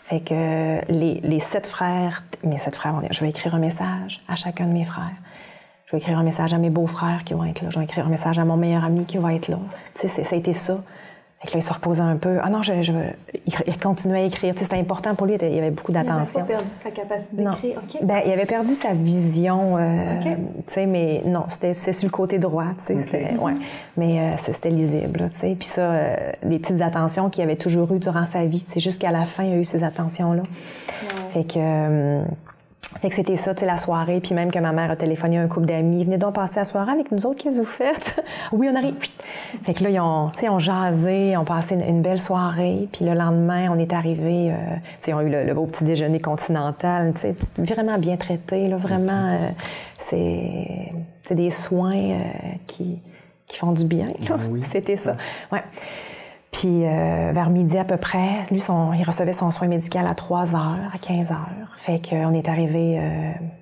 Fait que les 7 frères, mes 7 frères vont dire, je vais écrire un message à chacun de mes frères. Je vais écrire un message à mes beaux-frères qui vont être là. Je vais écrire un message à mon meilleur ami qui va être là. Tu sais, ça a été ça. Fait que là, il se reposait un peu. Ah non, il continuait à écrire. Tu sais, c'était important pour lui. Il y avait beaucoup d'attention. Il n'avait pas perdu sa capacité d'écrire? OK. Ben, il avait perdu sa vision. Tu sais, mais non, c'est sur le côté droit. Tu sais, ouais. Mais c'était lisible. Tu sais. Puis ça, des petites attentions qu'il avait toujours eues durant sa vie. Tu sais, jusqu'à la fin, il a eu ces attentions-là. Fait que c'était ça, tu sais, la soirée, puis même que ma mère a téléphoné à un couple d'amis. Venez donc passer la soirée avec nous autres, qu'est-ce que vous faites? Oui, on arrive. Fait que là, ils ont jasé, ont passé une belle soirée, puis le lendemain, on est arrivés, tu sais, ils ont eu le beau petit déjeuner continental, tu sais, vraiment bien traité, là, vraiment, c'est des soins qui font du bien, là. Oui. C'était ça, ouais. Puis vers midi à peu près, lui, il recevait son soin médical à 3h, à 15h. Fait qu'on est arrivé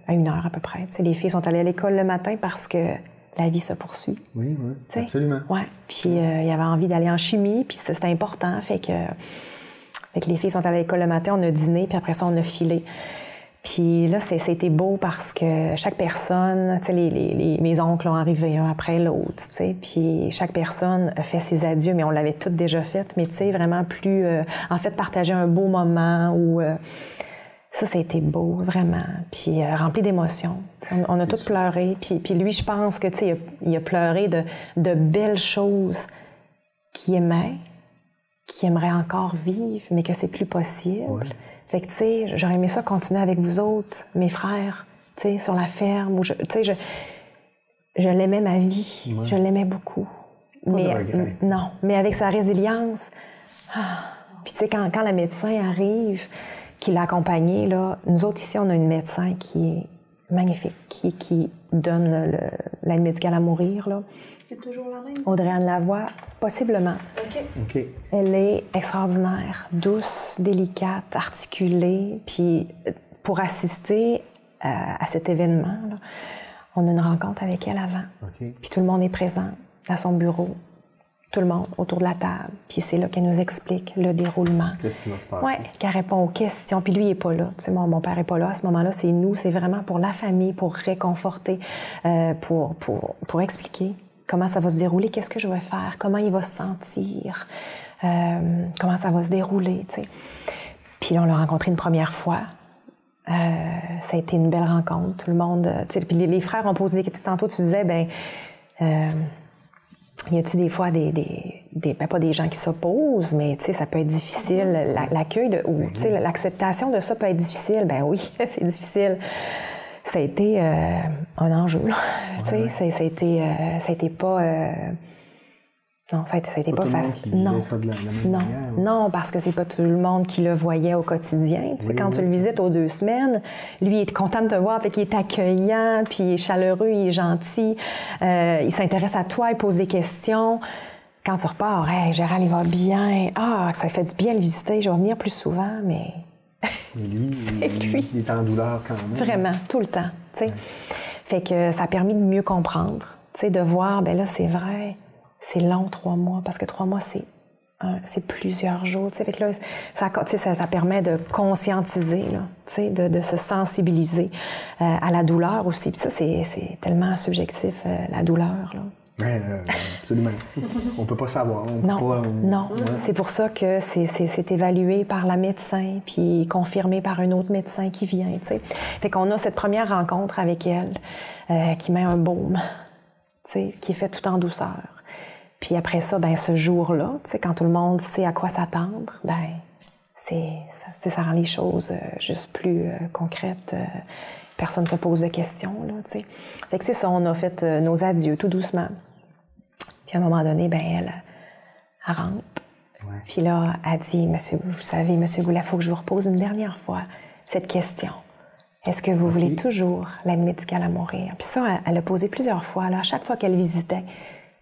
à 1h à peu près. Tu sais, les filles sont allées à l'école le matin parce que la vie se poursuit. Oui, absolument. Oui, puis il avait envie d'aller en chimie, puis c'était important. Fait que les filles sont allées à l'école le matin, on a dîné, puis après ça, on a filé. Puis là, c'était beau parce que chaque personne, tu sais, mes oncles ont arrivé un après l'autre, tu sais, puis chaque personne a fait ses adieux, mais on l'avait toutes déjà faites, mais tu sais, vraiment plus, en fait, partager un beau moment où ça a été beau, vraiment, puis rempli d'émotions. On a toutes pleuré, puis lui, je pense que, tu sais, il a pleuré de belles choses qu'il aimait, qu'il aimerait encore vivre, mais que c'est plus possible. Ouais. Fait que, tu sais, j'aurais aimé ça continuer avec vous autres, mes frères, tu sais, sur la ferme. Où tu sais, je l'aimais ma vie. Ouais. Je l'aimais beaucoup. Non, mais avec sa résilience. Puis, tu sais, quand le médecin arrive, qui l'a accompagné, là, nous autres, ici, on a une médecin qui est magnifique, qui donne l'aide médicale à mourir, là. C'est toujours la même? Audrey-Anne Lavoie, possiblement. OK. Elle est extraordinaire, douce, délicate, articulée. Puis pour assister à cet événement, là, on a une rencontre avec elle avant. Okay. Puis tout le monde est présent à son bureau. Tout le monde autour de la table. Puis c'est là qu'elle nous explique le déroulement. Qu'est-ce qui va se passer? Oui, qu'elle répond aux questions. Puis lui, il n'est pas là. Tu sais, mon père n'est pas là. À ce moment-là, c'est nous. C'est vraiment pour la famille, pour réconforter, pour expliquer comment ça va se dérouler, qu'est-ce que je vais faire, comment il va se sentir, comment ça va se dérouler, tu sais. Puis là, on l'a rencontré une première fois. Ça a été une belle rencontre. Tout le monde... tu sais, puis les frères ont posé des questions. Tantôt, tu disais, y a-tu des fois pas des gens qui s'opposent, mais tu sais, ça peut être difficile. L'accueil tu sais, l'acceptation de ça peut être difficile. Ben oui, c'est difficile. Ça a été un enjeu, là. Ça a été pas... Non, ça a été pas facile. Non. Ça de la même manière, non, parce que c'est pas tout le monde qui le voyait au quotidien. Quand tu le visites aux 2 semaines, lui, il est content de te voir, fait qu'il est accueillant, puis il est chaleureux, il est gentil, il s'intéresse à toi, il pose des questions. Quand tu repars, « Hey, Gérald, il va bien. Ah, ça fait du bien le visiter, je vais venir plus souvent, mais... » lui, il est en douleur quand même. Vraiment, tout le temps, tu sais. Fait que ça a permis de mieux comprendre, tu sais, de voir, ben là, c'est vrai... C'est long, 3 mois, parce que 3 mois, c'est plusieurs jours. Fait que là, ça permet de conscientiser, là, de se sensibiliser à la douleur aussi. Puis ça, c'est tellement subjectif, la douleur. Là. Absolument. On ne peut pas savoir. Non. C'est pour ça que c'est évalué par la médecin, puis confirmé par un autre médecin qui vient. T'sais. Fait qu'on a cette première rencontre avec elle qui met un baume, qui est fait tout en douceur. Puis après ça, ben ce jour-là, quand tout le monde sait à quoi s'attendre, ben ça rend les choses juste plus concrètes. Personne ne se pose de questions, là, t'sais. Fait que c'est ça, on a fait nos adieux tout doucement. Puis à un moment donné, ben elle rentre. Ouais. Puis là, elle dit, Monsieur, vous savez, Monsieur Goulet, il faut que je vous repose une dernière fois cette question. Est-ce que vous voulez toujours l'aide médicale à mourir? Puis ça, elle a posé plusieurs fois. Là, à chaque fois qu'elle visitait,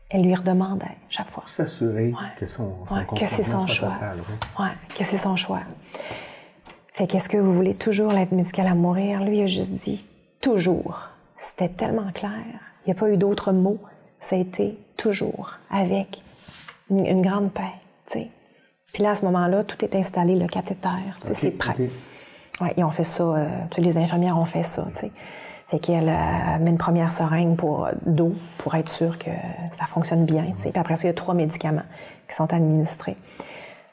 elle lui redemandait, chaque fois. Pour s'assurer que que c'est son choix. Que c'est son choix. Fait qu'est-ce que vous voulez toujours l'aide médicale à mourir? Lui, il a juste dit toujours. C'était tellement clair. Il n'y a pas eu d'autres mots. Ça a été toujours, avec une grande paix, tu sais. Puis là, à ce moment-là, tout est installé, le cathéter, tu sais, c'est prêt. Ouais, ils ont fait ça, toutes les infirmières ont fait ça, tu sais. Fait qu'elle met une première seringue d'eau pour être sûre que ça fonctionne bien. T'sais. Puis après ça, il y a 3 médicaments qui sont administrés.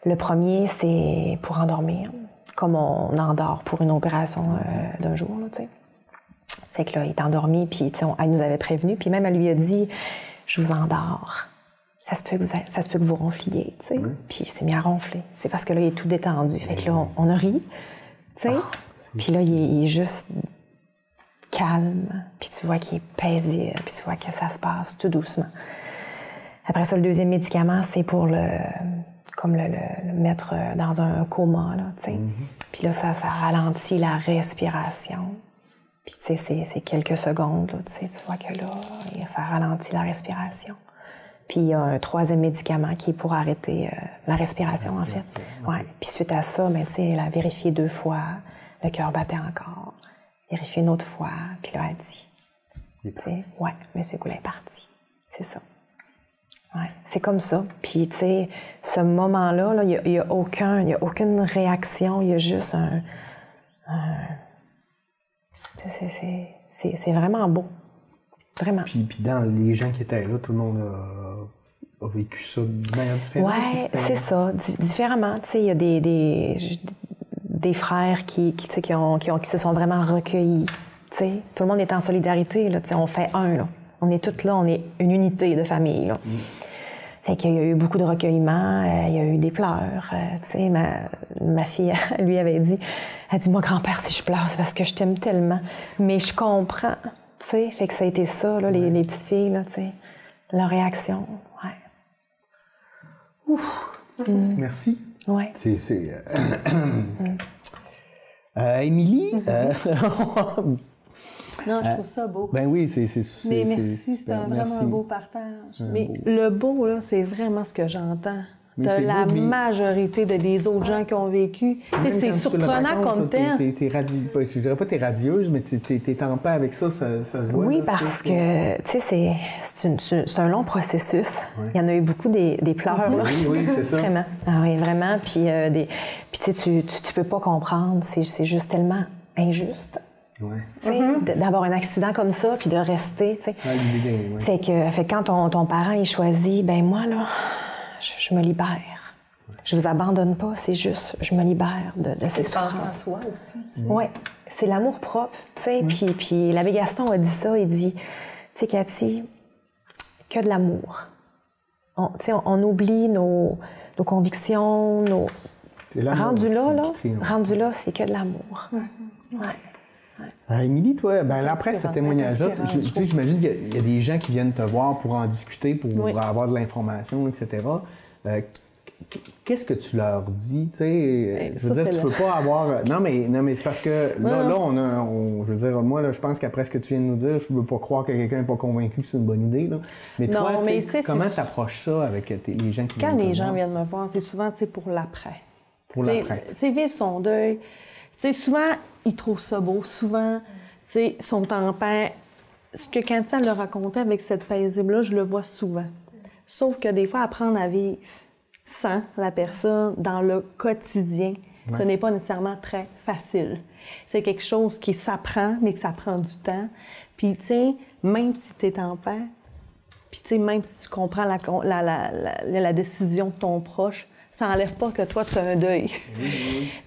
Le premier, c'est pour endormir, comme on endort pour une opération d'un jour. Là, t'sais. Fait que là, il est endormi, puis elle nous avait prévenu, puis même elle lui a dit « Je vous endors. Ça se peut que vous ronfliez. » Puis il s'est mis à ronfler. C'est parce que là, il est tout détendu. Fait que là, on a ri. Puis là, il est juste... calme, puis tu vois qu'il est paisible, puis tu vois que ça se passe tout doucement. Après ça, le deuxième médicament, c'est pour le mettre dans un coma, là, tu sais. Puis là, ça ralentit la respiration. Puis, tu sais, c'est quelques secondes, là, tu sais, tu vois que là, ça ralentit la respiration. Puis, il y a un 3e médicament qui est pour arrêter la respiration, en fait. Ouais. Puis, suite à ça, ben, tu sais, elle a vérifié 2 fois, le cœur battait encore. Vérifier une autre fois, puis là, elle dit... Oui, M. Goulet est parti. C'est ça. Ouais, c'est comme ça. Puis, tu sais, ce moment-là, il n'y a aucune réaction, il y a juste c'est vraiment beau. Vraiment. Puis dans les gens qui étaient là, tout le monde a vécu ça de manière différente? Oui, c'est ça, différemment. Tu sais, il y a des frères qui se sont vraiment recueillis. T'sais. Tout le monde est en solidarité. Là, on fait un. Là. On est toutes là, on est une unité de famille. Là. Fait qu'il y a eu beaucoup de recueillement, il y a eu des pleurs. Ma fille, lui, avait dit, elle dit, moi, grand-père, si je pleure, c'est parce que je t'aime tellement. Mais je comprends. T'sais. Fait que ça a été ça, là, les petites filles, là, leur réaction. Ouais. Ouf. Merci. Ouais. Émilie? Non, je trouve ça beau. Ben oui, Mais merci, c'est vraiment un beau partage. Mais le beau, là, c'est vraiment ce que j'entends. De la majorité des autres gens qui ont vécu. C'est surprenant qu'on t'aime. Je dirais pas que t'es radieuse, mais t'es en paix avec ça, ça se voit. Oui, parce que, tu sais, c'est un long processus. Ouais. Il y en a eu beaucoup des pleurs, là. Oui, c'est ça. Vraiment. Ah oui, vraiment. Puis, tu sais, tu peux pas comprendre. C'est juste tellement injuste. Ouais. D'avoir un accident comme ça, puis de rester, tu sais. Ouais. Fait que quand ton parent, il choisit, ben moi, là... Je me libère. Je vous abandonne pas, c'est juste, je me libère de ces souffrances. C'est penser à soi aussi. Oui, c'est l'amour propre, tu sais. Puis l'abbé Gaston a dit ça, il dit, tu sais, Cathy, que de l'amour. On oublie nos convictions, rendu là, c'est que de l'amour. Ouais. Émilie, toi, là, après ce témoignage-là, j'imagine qu'il y a des gens qui viennent te voir pour en discuter, pour avoir de l'information, etc. Qu'est-ce que tu leur dis? Je veux dire, tu peux pas avoir... Non, mais parce que là, je veux dire, moi, là, je pense qu'après ce que tu viens de nous dire, je ne veux pas croire que quelqu'un n'est pas convaincu que c'est une bonne idée. Là. Mais toi, comment tu approches ça avec les gens qui viennent te voir? Quand les gens viennent me voir, c'est souvent pour l'après. Pour l'après. Vivre son deuil. Souvent, ils trouvent ça beau. Souvent, sont en paix. Ce que Canty le racontait avec cette paisible-là, je le vois souvent. Sauf que des fois, apprendre à vivre sans la personne dans le quotidien, ce n'est pas nécessairement très facile. C'est quelque chose qui s'apprend, mais que ça prend du temps. Puis, tu sais, même si tu es en paix, puis, tu sais, même si tu comprends la décision de ton proche, ça n'enlève pas que toi, tu as un deuil.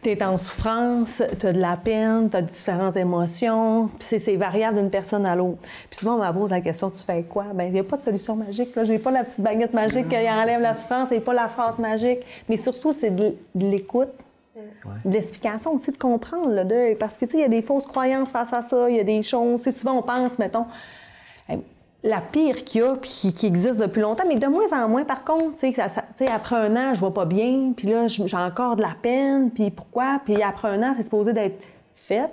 Tu es en souffrance, tu as de la peine, tu as différentes émotions, puis c'est variable d'une personne à l'autre. Puis souvent, on me pose la question, tu fais quoi? Bien, il n'y a pas de solution magique. Je n'ai pas la petite baguette magique qui enlève la souffrance, et pas la phrase magique. Mais surtout, c'est de l'écoute, de l'explication aussi, de comprendre le deuil. Parce que, tu sais, il y a des fausses croyances face à ça, il y a des choses. Souvent, on pense, mettons... La pire qu'il y a, puis qui existe depuis longtemps, mais de moins en moins, par contre, tu sais, après un an, je vais pas bien, puis là, j'ai encore de la peine, puis pourquoi? Puis après un an, c'est supposé d'être fait.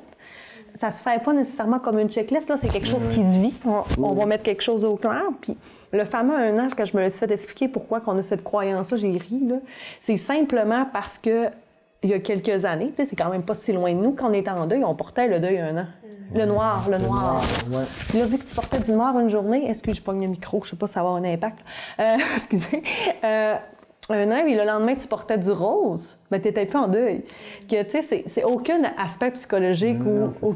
Ça se fait pas nécessairement comme une checklist, là, c'est quelque chose qui se vit. On va mettre quelque chose au clair, puis le fameux un an, quand je me suis fait expliquer pourquoi on a cette croyance-là, j'ai ri, là, c'est simplement parce que il y a quelques années, tu sais, c'est quand même pas si loin de nous, quand on était en deuil, on portait le deuil un an. Le noir. Puis là, vu que tu portais du noir une journée, je pogne le micro, je sais pas si ça va avoir un impact. Excusez. Un an, puis le lendemain, tu portais du rose, mais tu n'étais plus en deuil. Que, tu sais, c'est aucun aspect psychologique ou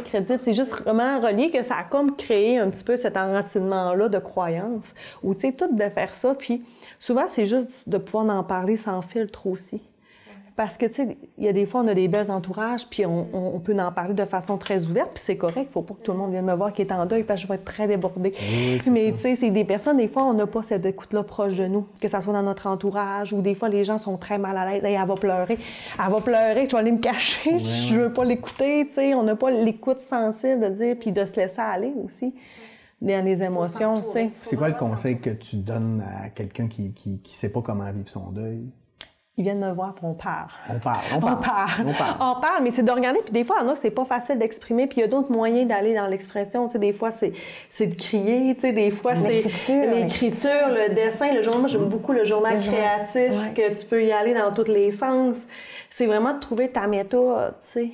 crédible. C'est juste vraiment relié que ça a comme créé un petit peu cet enracinement-là de croyances. Ou, tu sais, tout de faire ça. Puis souvent, c'est juste de pouvoir en parler sans filtre aussi. Parce que, tu sais, il y a des fois, on a des belles entourages, puis on peut en parler de façon très ouverte, puis c'est correct. Il ne faut pas que tout le monde vienne me voir qui est en deuil, parce que je vais être très débordée. Mais, tu sais, c'est des personnes, des fois, on n'a pas cette écoute-là proche de nous, que ça soit dans notre entourage, ou des fois, les gens sont très mal à l'aise. Hey, elle va pleurer, je vais aller me cacher, je veux pas l'écouter, tu sais. On n'a pas l'écoute sensible de dire, puis de se laisser aller aussi dans les émotions, tu sais. C'est quoi le conseil que tu donnes à quelqu'un qui ne sait pas comment vivre son deuil? Ils viennent me voir, puis on parle. On parle, mais c'est de regarder. Puis des fois, il y en a que c'est pas facile d'exprimer, puis il y a d'autres moyens d'aller dans l'expression. Tu sais, des fois, c'est de crier, tu sais, des fois, c'est l'écriture, le dessin, le journal. Moi, j'aime beaucoup le journal créatif, que tu peux y aller dans tous les sens. C'est vraiment de trouver ta méthode, tu sais.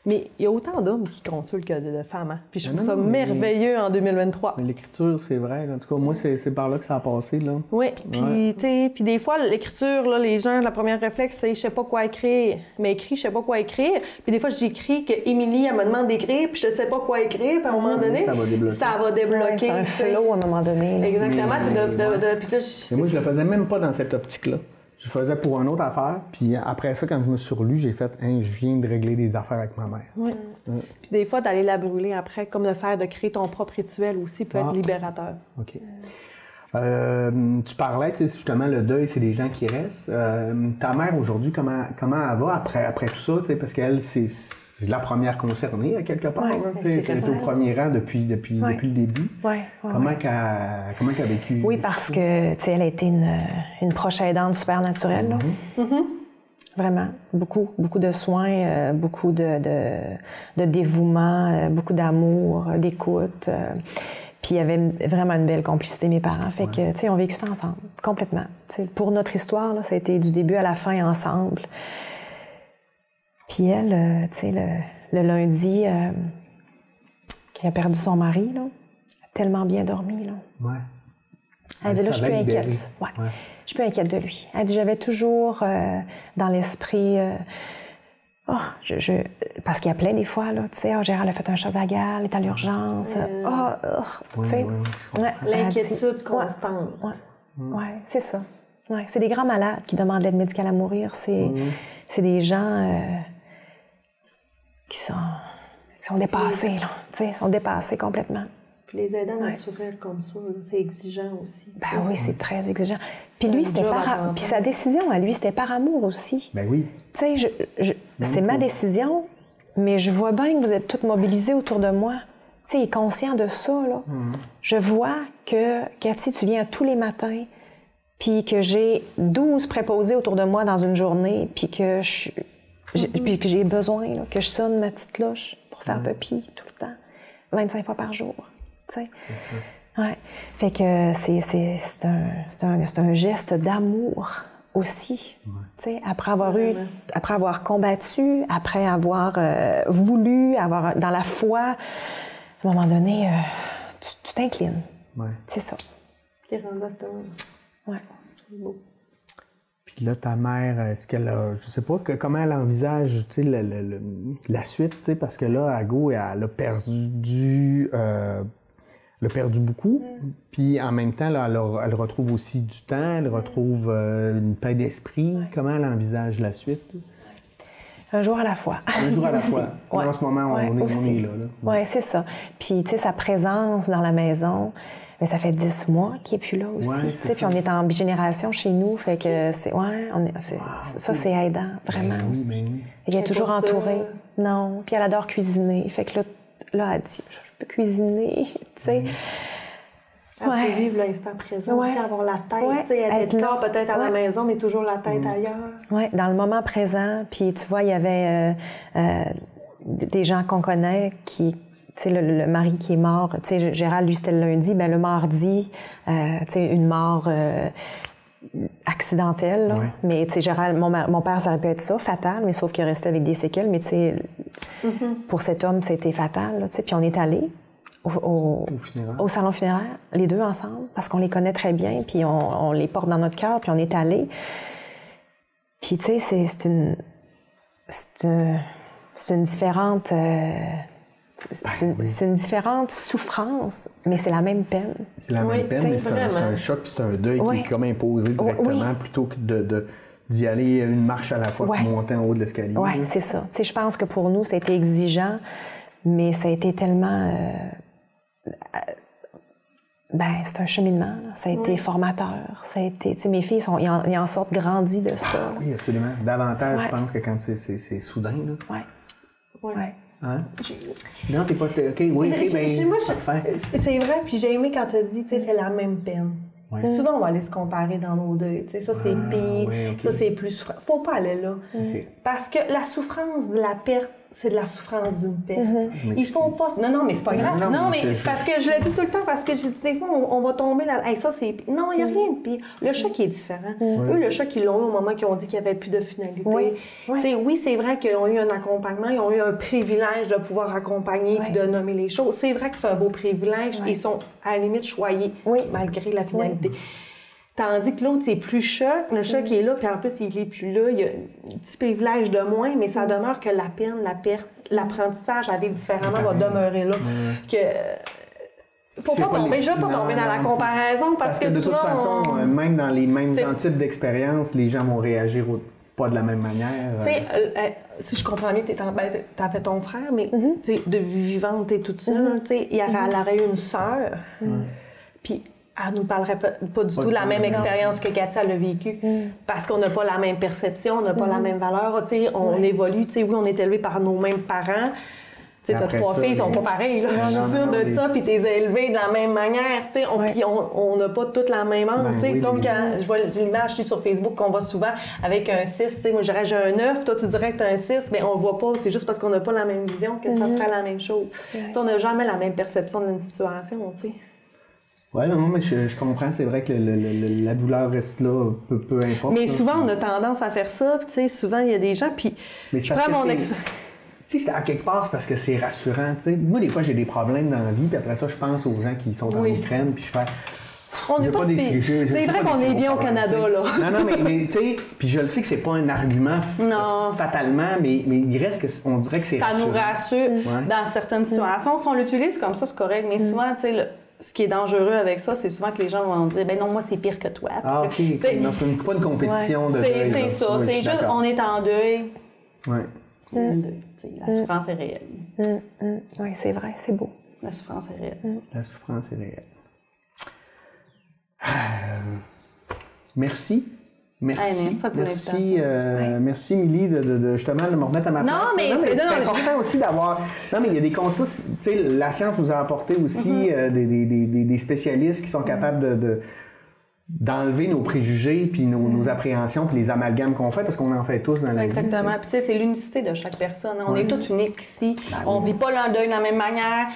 Mais il y a autant d'hommes qui consultent que de femmes. Hein? Puis je trouve ça merveilleux en 2023. Mais l'écriture, c'est vrai. Là. En tout cas, moi, c'est par là que ça a passé. Là. Oui. Puis, tu sais, puis des fois, l'écriture, là, les gens, la première réflexe, c'est « je sais pas quoi écrire ». Mais écrit, je sais pas quoi écrire. Puis des fois, j'écris que Émilie, elle me demande d'écrire, puis je sais pas quoi écrire. Puis à un moment donné, ça va débloquer. C'est un flow à un moment donné. Exactement. Mais moi, je le faisais même pas dans cette optique-là. Je le faisais pour une autre affaire, puis après ça, quand je me suis relu, j'ai fait « je viens de régler des affaires avec ma mère ». Oui. Puis des fois, d'aller la brûler après, comme de créer ton propre rituel aussi, peut être libérateur. OK. Tu parlais, tu sais, justement, le deuil, c'est des gens qui restent. Ta mère, aujourd'hui, comment elle va après tout ça? Tu sais, parce qu'elle, c'est la première concernée, à quelque part. Elle est au premier rang depuis le début. Comment qu'elle a vécu? Oui, parce que, tu sais, elle a été une proche aidante super naturelle. Vraiment. Beaucoup de soins, beaucoup de dévouement, beaucoup d'amour, d'écoute. Puis il y avait vraiment une belle complicité, mes parents. Fait que, tu sais, on a vécu ça ensemble, complètement. Tu sais, pour notre histoire, là, ça a été du début à la fin ensemble. Puis elle, tu sais, le lundi, qui a perdu son mari, là, a tellement bien dormi, là. Elle dit, là, je suis plus inquiète. Je suis plus inquiète de lui. Elle dit, j'avais toujours dans l'esprit... parce qu'il appelait des fois, là, tu sais, Gérald a fait un choc vagal, il est à l'urgence. Tu sais. L'inquiétude constante. C'est ça. C'est des grands malades qui demandent l'aide médicale à mourir. C'est des gens qui sont dépassés, là. Tu sais, sont dépassés complètement. Puis les aidants naturels comme ça, c'est exigeant aussi. Ben oui, c'est très exigeant. Puis lui, c'était puis sa décision à lui, c'était par amour aussi. Ben oui. Tu sais, c'est ma décision, mais je vois bien que vous êtes toutes mobilisées autour de moi. Tu sais, il est conscient de ça, là. Je vois que, Cathy, tu viens tous les matins, puis que j'ai 12 préposés autour de moi dans une journée, puis que puis que j'ai besoin, là, que je sonne ma petite cloche pour faire pipi tout le temps, 25 fois par jour, tu sais. Ouais. Fait que c'est un geste d'amour aussi, tu sais, après avoir combattu, après avoir voulu, avoir dans la foi, à un moment donné, tu t'inclines. Ouais. C'est ça. Qui rend là, ouais. C'est beau. Puis là, ta mère, est-ce qu'elle a, je sais pas, comment elle envisage, tu sais, la suite, tu sais, parce que là, Ago, elle a perdu beaucoup, puis en même temps, là, elle retrouve aussi du temps, elle retrouve une paix d'esprit. Comment elle envisage la suite? Un jour à la fois. Un jour à la fois. En ce moment, on est là. Oui, c'est ça. Puis, tu sais, sa présence dans la maison, mais ça fait 10 mois qu'il n'est plus là aussi. Ouais, puis on est en bigénération chez nous, fait que c'est... Ouais, ça, c'est aidant, vraiment aussi. Oui. Elle est toujours entourée. Non, puis elle adore cuisiner. Fait que là elle dit, je peux cuisiner, tu sais. Elle peut vivre l'instant présent aussi, avoir la tête, tu sais, être là peut-être à la maison, mais toujours la tête ailleurs. Oui, dans le moment présent. Puis tu vois, il y avait des gens qu'on connaît qui, tu sais, le mari qui est mort, tu sais, Gérald, lui, c'était le lundi, bien le mardi, tu sais, une mort accidentelle, là. Mais tu sais, Gérald, mon père, ça aurait pu être ça, fatal, mais sauf qu'il est resté avec des séquelles, mais tu sais, pour cet homme, ça a été fatal, là, tu sais, puis on est allés au salon funéraire, les deux ensemble, parce qu'on les connaît très bien, puis on les porte dans notre cœur, puis on est allés. Puis, tu sais, c'est une différente... c'est une différente souffrance, mais c'est la même peine. C'est la même peine, mais c'est un choc, puis c'est un deuil qui est comme imposé directement, plutôt que d'y aller une marche à la fois pour monter en haut de l'escalier. Oui, c'est ça. Tu sais, je pense que pour nous, ça a été exigeant, mais ça a été tellement... c'est un cheminement. Là. Ça a été formateur. Ça a été... Tu sais, mes filles, ils en sortent grandis de ça. Ah, oui, absolument. Davantage, je pense, que quand c'est soudain. Oui. Oui. Hein? Non, t'es pas... OK, oui, OK, bien, parfait. C'est vrai, puis j'ai aimé quand tu as dit, tu sais, c'est la même peine. Ouais. Souvent, on va aller se comparer dans nos deuils. Tu sais, ça, c'est pire, ça, c'est plus souffrant. Faut pas aller là. Parce que la souffrance de la perte, c'est de la souffrance d'une perte. Il faut pas... Non, mais c'est pas grave. Non, mais c'est parce que je le dis tout le temps, parce que j'ai dit des fois, on va tomber là... Hey, ça, c'est pire. Non, il n'y a rien de pire. Le choc est différent. Eux, le choc, ils l'ont eu au moment qu'ils ont dit qu'il n'y avait plus de finalité. Tu sais, oui, c'est vrai qu'ils ont eu un accompagnement, ils ont eu un privilège de pouvoir accompagner puis de nommer les choses. C'est vrai que c'est un beau privilège. Ils sont, à la limite, choyés, malgré la finalité. Tandis que l'autre, c'est plus choc. Le choc est là, puis en plus, il est plus là. Il y a un petit privilège de moins, mais ça demeure que la peine, la perte, l'apprentissage à vivre différemment va demeurer là. Faut pas tomber, je ne veux pas tomber dans la comparaison parce que de souvent, toute façon, même dans les mêmes types d'expériences, les gens vont réagir pas de la même manière. Tu sais, si je comprends bien, t'as fait ton frère, mais tu sais, de vivante, t'es toute seule. Tu sais, elle aurait eu une sœur, puis elle nous parlerait pas du tout de la même expérience que Cathy a vécue. Parce qu'on n'a pas la même perception, on n'a pas la même valeur. Tu sais, on évolue. Tu sais, oui, on est élevé par nos mêmes parents. Tu sais, t'as 3 filles, ils sont pas pareils. Là. Je suis sûre de ça, puis t'es élevée de la même manière. Tu sais, on n'a pas toutes la même âme. Tu sais, comme quand je vois l'image sur Facebook qu'on voit souvent avec un 6. Tu sais, moi, je dirais j'ai un 9, toi, tu dirais que t'as un 6, mais on le voit pas. C'est juste parce qu'on n'a pas la même vision que ça serait la même chose. Tu sais, on n'a jamais la même perception d'une situation, tu sais. Oui, non, mais je comprends. C'est vrai que la douleur reste là, peu importe. Mais souvent, on a tendance à faire ça. Tu sais, souvent, il y a des gens, puis je prends mon expérience. Si c'est à quelque part, c'est parce que c'est rassurant, tu sais. Moi, des fois, j'ai des problèmes dans la vie, puis après ça, je pense aux gens qui sont en Ukraine, puis je fais... On n'est pas c'est vrai qu'on est bien au Canada, là. Non, mais tu sais, puis je le sais que c'est pas un argument fatalement, mais il reste qu'on dirait que c'est rassurant. Ça nous rassure dans certaines situations. Si on l'utilise comme ça, c'est correct, mais souvent, tu sais, ce qui est dangereux avec ça, c'est souvent que les gens vont dire « ben non, moi, c'est pire que toi. » Ah, OK. Non, c'est pas une compétition de deuil. C'est ça. C'est juste, on est en deuil. Oui. La souffrance est réelle. Oui, c'est vrai, c'est beau. La souffrance est réelle. La souffrance est réelle. Merci. Merci. Merci pour Merci, Émilie, de justement de me remettre à ma place. Non, mais c'est important aussi d'avoir... Non, mais il y a des constats... Tu sais, la science nous a apporté aussi des spécialistes qui sont capables d'enlever nos préjugés, puis nos appréhensions, puis les amalgames qu'on fait, parce qu'on en fait tous dans la vie. Exactement. Puis tu sais, c'est l'unicité de chaque personne. On est tous uniques ici. On ne vit pas le deuil de la même manière.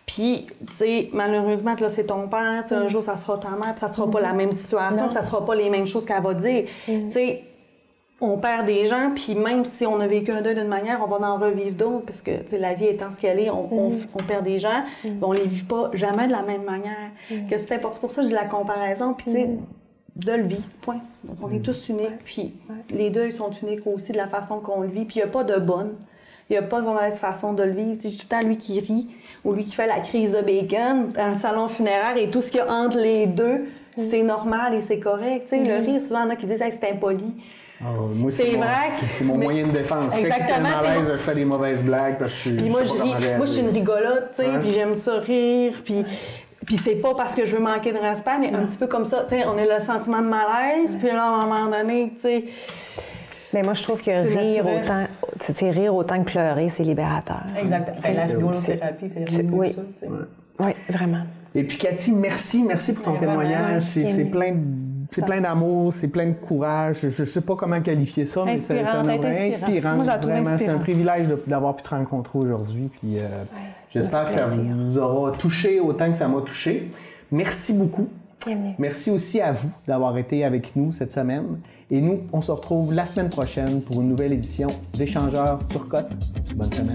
Puis, tu sais, malheureusement, là, c'est ton père. Un jour, ça sera ta mère, puis ça sera pas la même situation, puis ça sera pas les mêmes choses qu'elle va dire. Tu sais, on perd des gens, puis même si on a vécu un deuil d'une manière, on va en revivre d'autres, parce que, tu sais, la vie étant ce qu'elle est, on perd des gens, mais on les vit pas jamais de la même manière. Que c'est important. Pour ça, je dis la comparaison, puis tu sais, de le vivre, point. On est tous uniques, puis les deuils sont uniques aussi de la façon qu'on le vit, puis il n'y a pas de bonne, il n'y a pas de mauvaise façon de le vivre. Tu sais, tout le temps, lui qui rit, ou lui qui fait la crise de bacon dans le salon funéraire, et tout ce qu'il y a entre les deux, c'est normal et c'est correct. Tu sais, le rire, souvent, il y en a qui disent hey, c'est impoli. Moi, c'est mon moyen de défense. Exactement. Je fais des mauvaises blagues parce que puis moi, je suis une rigolote, tu sais, puis j'aime ça rire, puis c'est pas parce que je veux manquer de respect, mais un petit peu comme ça, tu sais, on a le sentiment de malaise, puis là, à un moment donné, tu sais... Mais moi, je trouve que rire autant que pleurer, c'est libérateur. Exactement. La rigolothérapie, c'est vraiment ça, tu sais. Oui, vraiment. Et puis, Cathy, merci pour ton témoignage. C'est plein d'amour, c'est plein de courage. Je ne sais pas comment qualifier ça, mais c'est inspirant. Moi, vraiment, c'est un privilège d'avoir pu te rencontrer aujourd'hui. Puis j'espère que ça vous aura touché autant que ça m'a touché. Merci beaucoup. Bienvenue. Merci aussi à vous d'avoir été avec nous cette semaine. Et nous, on se retrouve la semaine prochaine pour une nouvelle édition d'Échangeurs Turcotte. Bonne semaine.